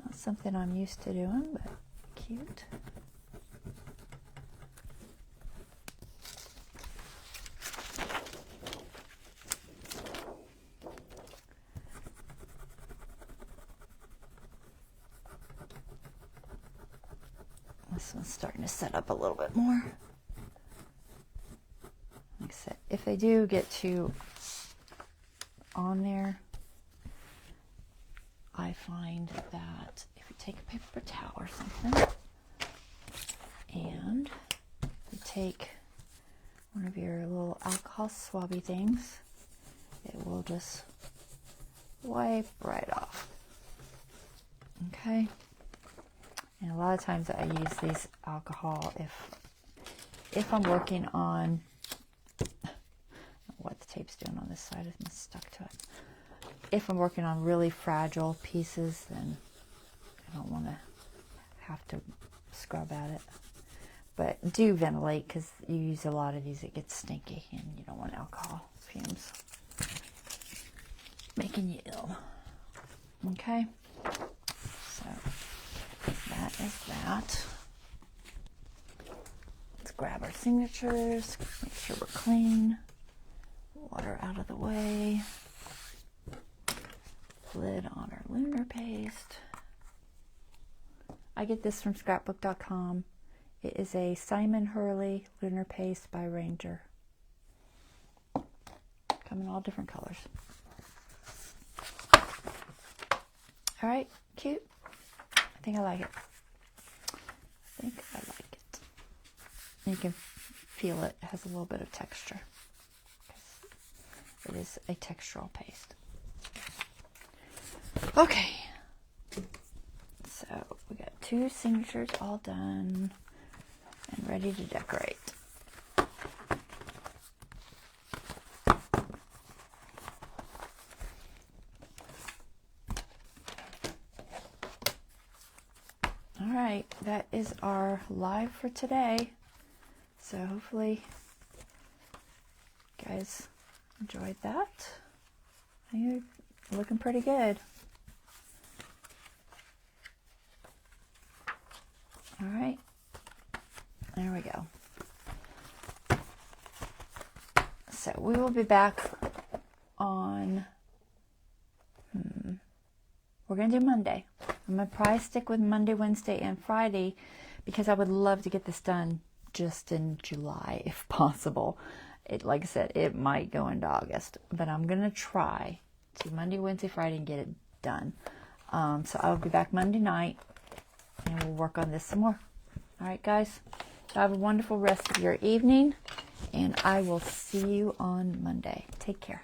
Not something I'm used to doing, but cute. This one's starting to set up a little bit more. Like I said, if they do get too on there, I find that if you take a paper towel or something and you take one of your little alcohol swabby things, it will just wipe right off. Okay? And a lot of times I use these alcohol if I'm working on, I don't know what the tape's doing on this side, it's stuck to it. If I'm working on really fragile pieces, then I don't want to have to scrub at it. But do ventilate, because you use a lot of these, it gets stinky, and you don't want alcohol fumes making you ill. Okay, so that is that. Let's grab our signatures, make sure we're clean. Water out of the way. Lid on our lunar paste. I get this from scrapbook.com. It is a Simon Hurley lunar paste by Ranger. Come in all different colors. All right, cute. I think I like it. You can feel it. It has a little bit of texture. It is a textural paste. Okay. So we got 2 signatures all done and ready to decorate. All right, that is our live for today. So hopefully you guys enjoyed that. You're looking pretty good. All right, there we go. So we will be back on, we're going to do Monday. I'm going to probably stick with Monday, Wednesday, and Friday because I would love to get this done just in July if possible. Like I said, it might go into August, but I'm going to try to Monday, Wednesday, Friday and get it done. So I'll be back Monday night and we'll work on this some more. All right, guys. So have a wonderful rest of your evening and I will see you on Monday. Take care.